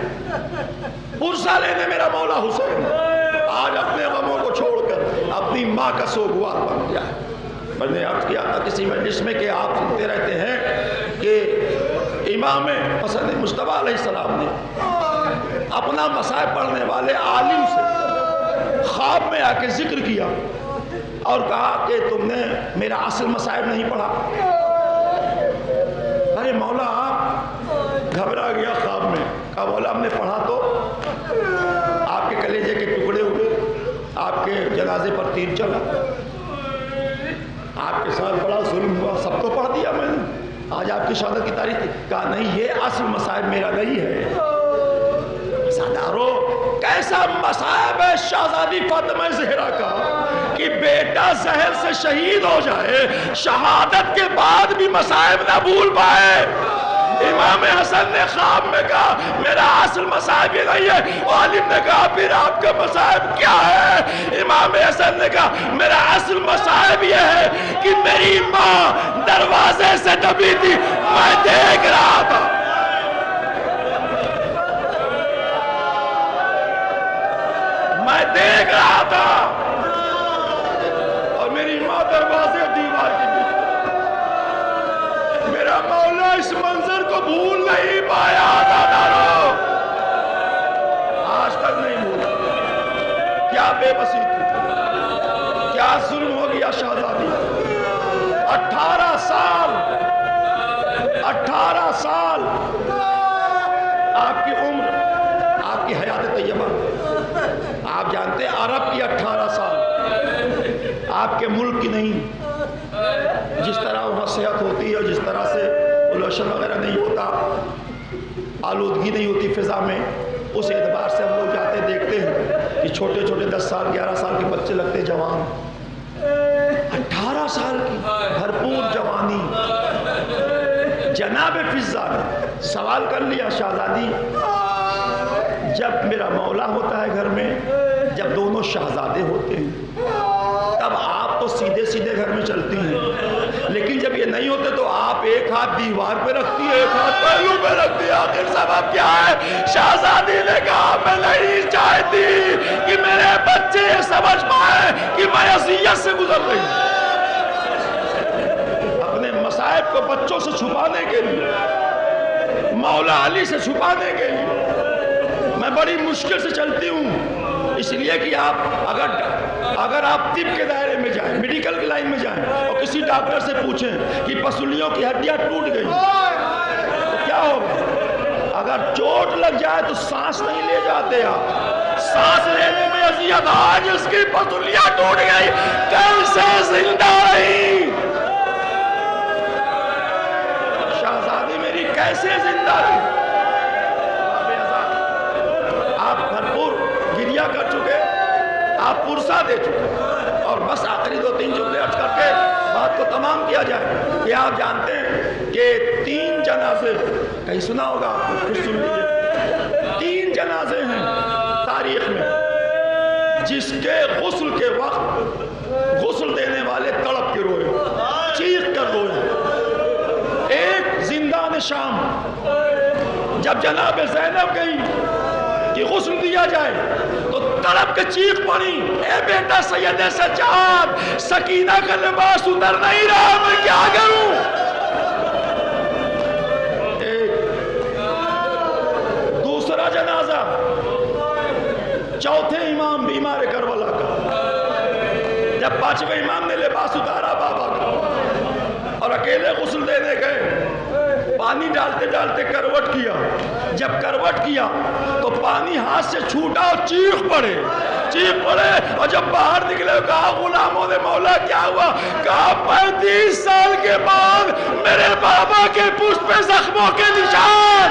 پرسہ لینے میرا مولا حسین آج اپنے غموں کو چھوڑ کر اپنی ماں کا سوگوار بن گیا ہے۔ میں نے عرض کیا تھا کسی مجلس میں کہ آپ سنتے رہتے ہیں کہ امام حسن مصطفیٰ علیہ السلام نے اپنا مصائب پڑھنے والے عالم سے خواب میں آ کے ذکر کیا اور کہا کہ تم نے میرا اصل مصائب نہیں پڑھا۔ ارے مولا، آپ گھبرا گیا خواب میں، کہا مولا ہم نے پڑھا تو آپ کے کلیجے کے ٹکڑے ہوئے، آپ کے جنازے پر تیر چلا، آپ کے ساتھ بڑا ظلم ہوا، سب تو پڑھ دیا میں نے، آج آپ کی شہادت کی تاریخ تھی۔ کہا نہیں، یہ اصل مصائب میرا نہیں ہے۔ سادارو، کیسا مصائب ہے شہزادی فاطمہ زہرا کا کہ بیٹا زہر سے شہید ہو جائے، شہادت کے بعد بھی مصائب نہ بھول پائے۔ امام حسن نے خواب میں کہا میرا اصل مصائب یہ نہیں ہے، عالم نے کہا پھر آپ کا مصائب کیا ہے؟ امام حسن نے کہا میرا اصل مصائب یہ ہے کہ میری ماں دروازے سے دبی تھی، میں دیکھ رہا تھا، میں دیکھ رہا تھا، اور میری ماں دروازے دیوار کے بیچ، میرا مولا اس منظر کو بھول نہیں پایا۔ دادارو، آج تک نہیں بھولا، کیا بے بسی تھی، کیا ظلم ہو گیا شہزادی۔ 18 سال آپ کی عمر، آپ کی حیات طیبہ، آپ جانتے ہیں عرب کی 18 سال، آپ کے ملک کی نہیں۔ جس طرح وہاں صحت ہوتی ہے اور جس طرح سے پولوشن وغیرہ نہیں ہوتا، آلودگی نہیں ہوتی فضا میں، اس اعتبار سے ہم لوگ جاتے دیکھتے ہیں کہ چھوٹے چھوٹے 10 سال 11 سال کے بچے لگتے جوان، 18 سال کی بھرپور جوانی۔ جناب فضا نے سوال کر لیا شہزادی، جب میرا مولا ہوتا ہے گھر میں، جب دونوں شہزادے ہوتے ہیں تب آپ تو سیدھے سیدھے گھر میں چلتی ہیں، لیکن جب یہ نہیں ہوتے تو آپ ایک ہاتھ دیوار پہ رکھتی ہے، ایک ہاتھ پہلو پہ رکھتی ہے، آخر سبب کیا ہے؟ شہزادی نے کہا میں نہیں چاہتی کہ میرے بچے یہ سمجھ پائیں کہ میں اذیت سے گزر رہی ہوں۔ اپنے مصائب کو بچوں سے چھپانے کے لیے مولا علی سے چھپانے کے لیے میں بڑی مشکل سے چلتی ہوں، اس لیے کہ آپ اگر آپ طب کے دائرے میں جائیں، میڈیکل کی لائن میں جائیں اور کسی ڈاکٹر سے پوچھیں کہ پسلیوں کی ہڈیاں ٹوٹ گئی تو کیا ہوگا؟ اگر چوٹ لگ جائے تو سانس نہیں لے جاتے آپ، سانس لینے میں اذیت، آج اس کی پسلیاں ٹوٹ گئی کیسے زندہ رہی؟ شہزادی میری کیسے زندہ رہی؟ آپ بھرپور گریہ کر چکے، آپ پرسا دے چکے، اور بس آخری 2-3 جملے عرض کر کے بات کو تمام کیا جائے کہ آپ جانتے ہیں کہ 3 جنازے، کہیں سنا ہوگا آپ کو، پھر سن لیجیے، 3 جنازے ہیں تاریخ میں جس کے غسل کے وقت غسل دینے والے تڑپ کے روئے، چیخ کر روئے۔ ایک زندان شام، جب جناب زینب گئی کہ غسل دیا جائے تو تڑپ کے چیخ پڑی، اے بیٹا سید سجاد، سکینہ کا لباس اتر نہیں رہا، میں کیا کروں؟ دوسرا جنازہ، چوتھے امام بیمار کربلا کا، جب 5ویں امام نے لباس اتارا بابا کا اور اکیلے غسل دینے گئے، پانی ڈالتے ڈالتے کروٹ کیا، جب کروٹ کیا تو پانی ہاتھ سے چھوٹا اور چیخ پڑے، اور جب باہر نکلے کہا غلاموں نے مولا کیا ہوا؟ کہا 35 سال کے بعد میرے بابا کے پشت پہ زخموں کے نشان۔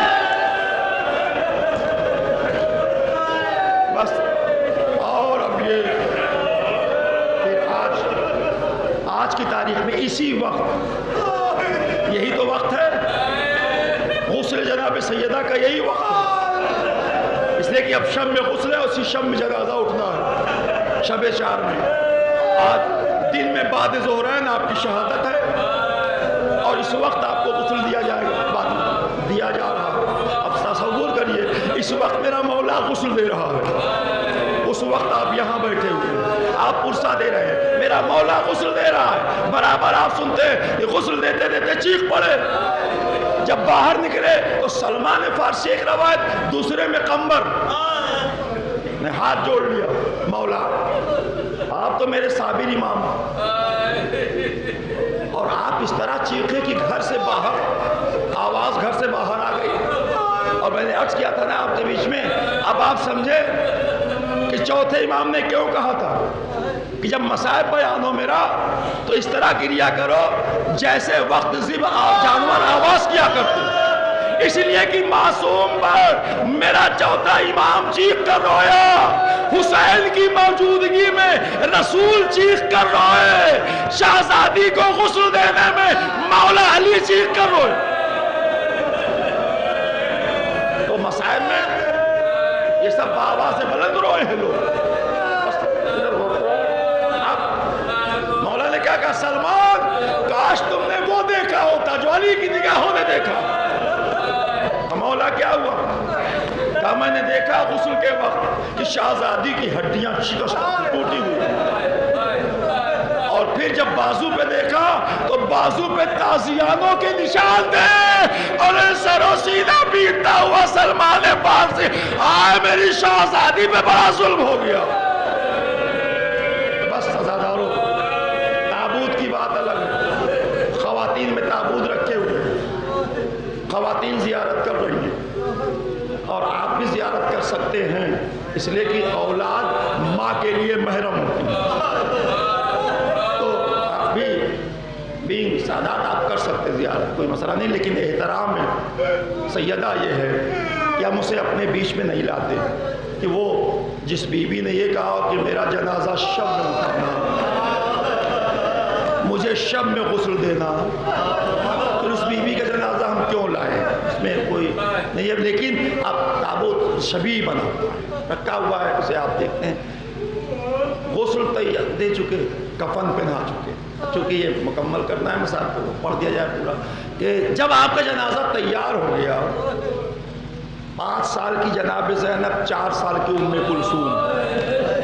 بس، اور اب یہ پھر آج کی تاریخ میں اسی وقت، یہی تو وقت ہے غسل جناب سیدہ کا، یہی وقت ہے، اس لیے کہ اب شب میں غسل ہے، اسی شب میں جنازہ اٹھنا ہے، شب 4 میں۔ آج دن میں بعد ظہرین آپ کی شہادت ہے اور اس وقت آپ کو غسل دیا جائے گا، دیا جا رہا ہے۔ اب تصور کریے، اس وقت میرا مولا غسل دے رہا ہے، اس وقت آپ یہاں بیٹھے ہوئے، آپ پرسا دے رہے ہیں، میرا مولا غسل دے رہا ہے، برابر آپ سنتے کہ غسل دیتے دیتے چیخ پڑے۔ جب باہر نکلے تو سلمان فارسی ایک روایت، دوسرے میں قمبر نے ہاتھ جوڑ لیا، مولا آپ تو میرے صابر امام اور آپ اس طرح چیخے کہ گھر سے باہر آواز گھر سے باہر آ گئی، اور میں نے عرض کیا تھا نا آپ کے بیچ میں، اب آپ سمجھے کہ چوتھے امام نے کیوں کہا تھا کہ جب مصائب بیان ہو میرا تو اس طرح گریہ کرو جیسے وقت جانور آواز کیا کرتے، اس لیے کہ معصوم پر میرا چوتھا امام چیخ کر رویا، حسین کی موجودگی میں رسول چیخ کر روئے، شہزادی کو غسل دینے میں مولا علی چیخ کر روئے۔ تو مصائب میں یہ سب بابا سے بلند روئے ہیں لوگ۔ مولا نے کیا کہا؟ سلمان کاش تم نے وہ دیکھا ہوتا جو علی کی نگاہوں نے دیکھا۔ مولا کیا ہوا؟ کہا میں نے دیکھا غسل کے وقت کہ شہزادی کی ہڈیاں شکست ٹوٹی ہوئی، اور پھر جب بازو پہ دیکھا تو بازو پہ تازیانوں کے نشان تھے، اور سر و سینہ پیٹتا ہوا سلمان فارسی، آئے میری شہزادی پہ بڑا ظلم ہو گیا۔ بس سزاداروں، تابوت کی بات الگ ہے، خواتین میں تابوت رکھے ہوئے، خواتین زیارت کر رہی ہیں اور آپ بھی زیارت کر سکتے ہیں، اس لیے کہ اولاد ماں کے لیے محرم ہوتی ہے، تو آپ بھی بینگ سادات آپ کر سکتے زیارت، کوئی مسئلہ نہیں، لیکن احترام ہے سیدہ یہ ہے کہ ہم اسے اپنے بیچ میں نہیں لاتے کہ وہ جس بی بی نے یہ کہا کہ میرا جنازہ شب میں اٹھانا، مجھے شب میں غسل دینا، پھر اس بی بی کا جنازہ ہم کیوں لائیں؟ اس میں کوئی نہیں ہے، لیکن اب تابوت شبیہ بنا رکھا ہوا ہے، اسے آپ دیکھتے ہیں، غسل تیار دے چکے، کفن پہنا چکے، چونکہ یہ مکمل کرنا ہے مسائل کو پڑھ دیا جائے پورا، کہ جب آپ کا جنازہ تیار ہو گیا، 5 سال کی جناب زینب، 4 سال کی ام کلثوم،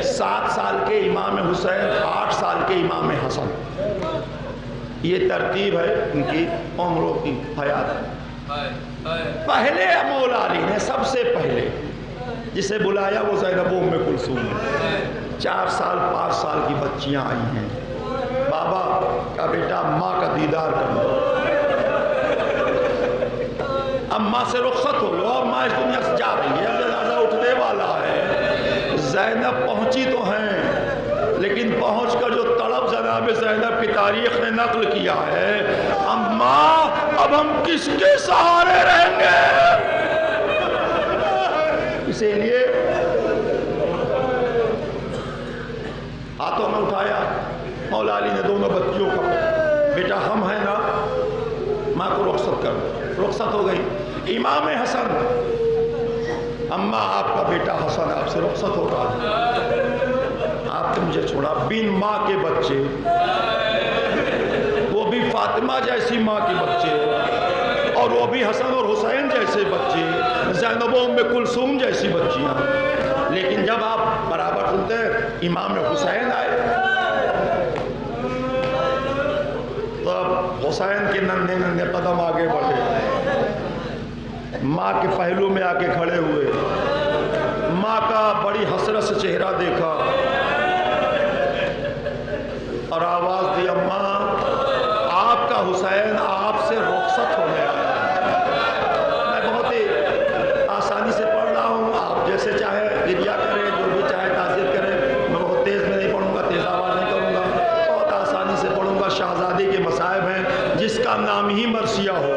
7 سال کے امام حسین، 8 سال کے امام حسن، یہ ترتیب ہے ان کی عمروں کی حیات۔ پہلے مولا علی نے سب سے پہلے جسے بلایا وہ زینب ام کلثوم ہے۔ 4 سال 5 سال کی بچیاں آئی ہیں، بابا کا بیٹا ماں کا دیدار کر لو، اب ماں سے رخصت ہو لو، اب ماں اس دنیا سے جا رہی ہے، اب جنازہ اٹھنے والا ہے۔ زینب پہنچی تو ہیں لیکن پہنچ کر جو تڑپ جناب زینب کی تاریخ نے نقل کیا ہے، اماں اب ہم کس کے سہارے رہیں گے؟ اسی لیے ہاتھوں میں اٹھایا مولا علی نے دونوں بچیوں کو، بیٹا ہم ہیں نا، ماں کو رخصت کر دو، رخصت ہو گئی۔ امام حسن، اماں آپ کا بیٹا حسن آپ سے رخصت ہو رہا ہے، آپ نے مجھے چھوڑا، بین ماں کے بچے، وہ بھی فاطمہ جیسی ماں کے بچے، اور وہ بھی حسن اور حسین جیسے بچے، زینب ام کلثوم جیسی بچیاں، لیکن جب آپ برابر سنتے ہیں امام حسین آئے تو اب حسین کے ننھے ننھے قدم آگے بڑھے، ماں کے پہلو میں آ کے کھڑے ہوئے، ماں کا بڑی حسرت سے چہرہ دیکھا اور آواز دی، اماں آپ کا حسین آپ سے رخصت ہونے آیا۔ میں بہت ہی آسانی سے پڑھ رہا ہوں، آپ جیسے چاہے گریہ کریں، جو بھی چاہے تعزیت کریں، میں بہت تیز میں نہیں پڑھوں گا، تیز آواز نہیں کروں گا، بہت آسانی سے پڑھوں گا۔ شہزادی کے مصائب ہیں، جس کا نام ہی مرثیہ ہو،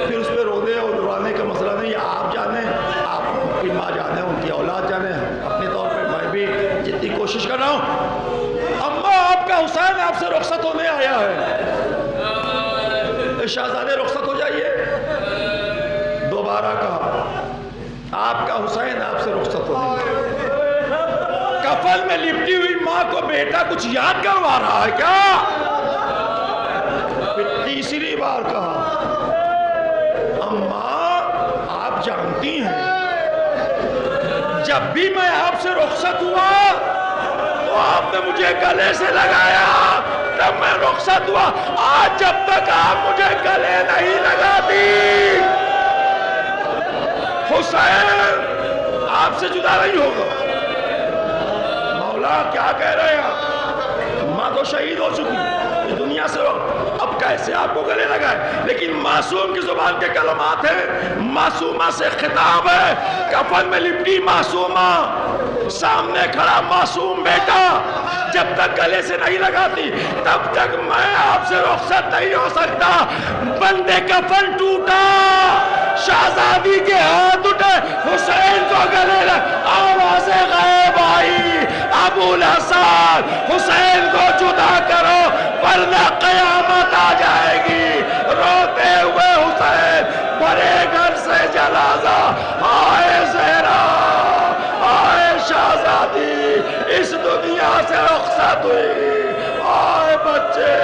پھر اس پہ رونے اور درانے کا مسئلہ نہیں، آپ جانیں، آپ کی ماں جانیں، ان کی اولاد جانیں، اپنے طور پہ میں بھی جتنی کوشش کر رہا ہوں، اماں آپ کا حسین آپ سے رخصت ہونے آیا ہے، شہزادے رخصت ہو جائیے۔ دوبارہ کہا آپ کا حسین آپ سے رخصت ہونے آیا۔ کفن میں لپٹی ہوئی ماں کو بیٹا کچھ یاد کروا رہا ہے کیا؟ پھر تیسری بار کہا اماں آپ جانتی ہیں جب بھی میں آپ سے رخصت ہوا تو آپ نے مجھے گلے سے لگایا، تب میں رخصت ہوا، آج جب تک آپ مجھے گلے نہیں لگاتی حسین آپ سے جدا نہیں ہوگا۔ مولا کیا کہہ رہے ہیں؟ ماں تو شہید ہو چکی، اس دنیا سے اب کیسے آپ کو گلے لگائے؟ لیکن معصوم کی زبان کے کلمات ہیں، معصومہ سے خطاب ہے، کفن میں لپٹی معصومہ، سامنے کھڑا معصوم بیٹا، جب تک گلے سے نہیں لگاتی تب تک میں آپ سے رخصت نہیں ہو سکتا۔ بندے کفن ٹوٹا، شہزادی کے ہاتھ اٹھے، حسین کو گلے آواز غیب آئی، ابو الحسن حسین کو جدا کرو ورنہ قیامت آ جائے گی۔ روتے ہوئے حسین بڑے گھر سے جنازہ، آئے زہرا، آئے شہزادی، اس دنیا سے رخصت ہوئی، آئے بچے۔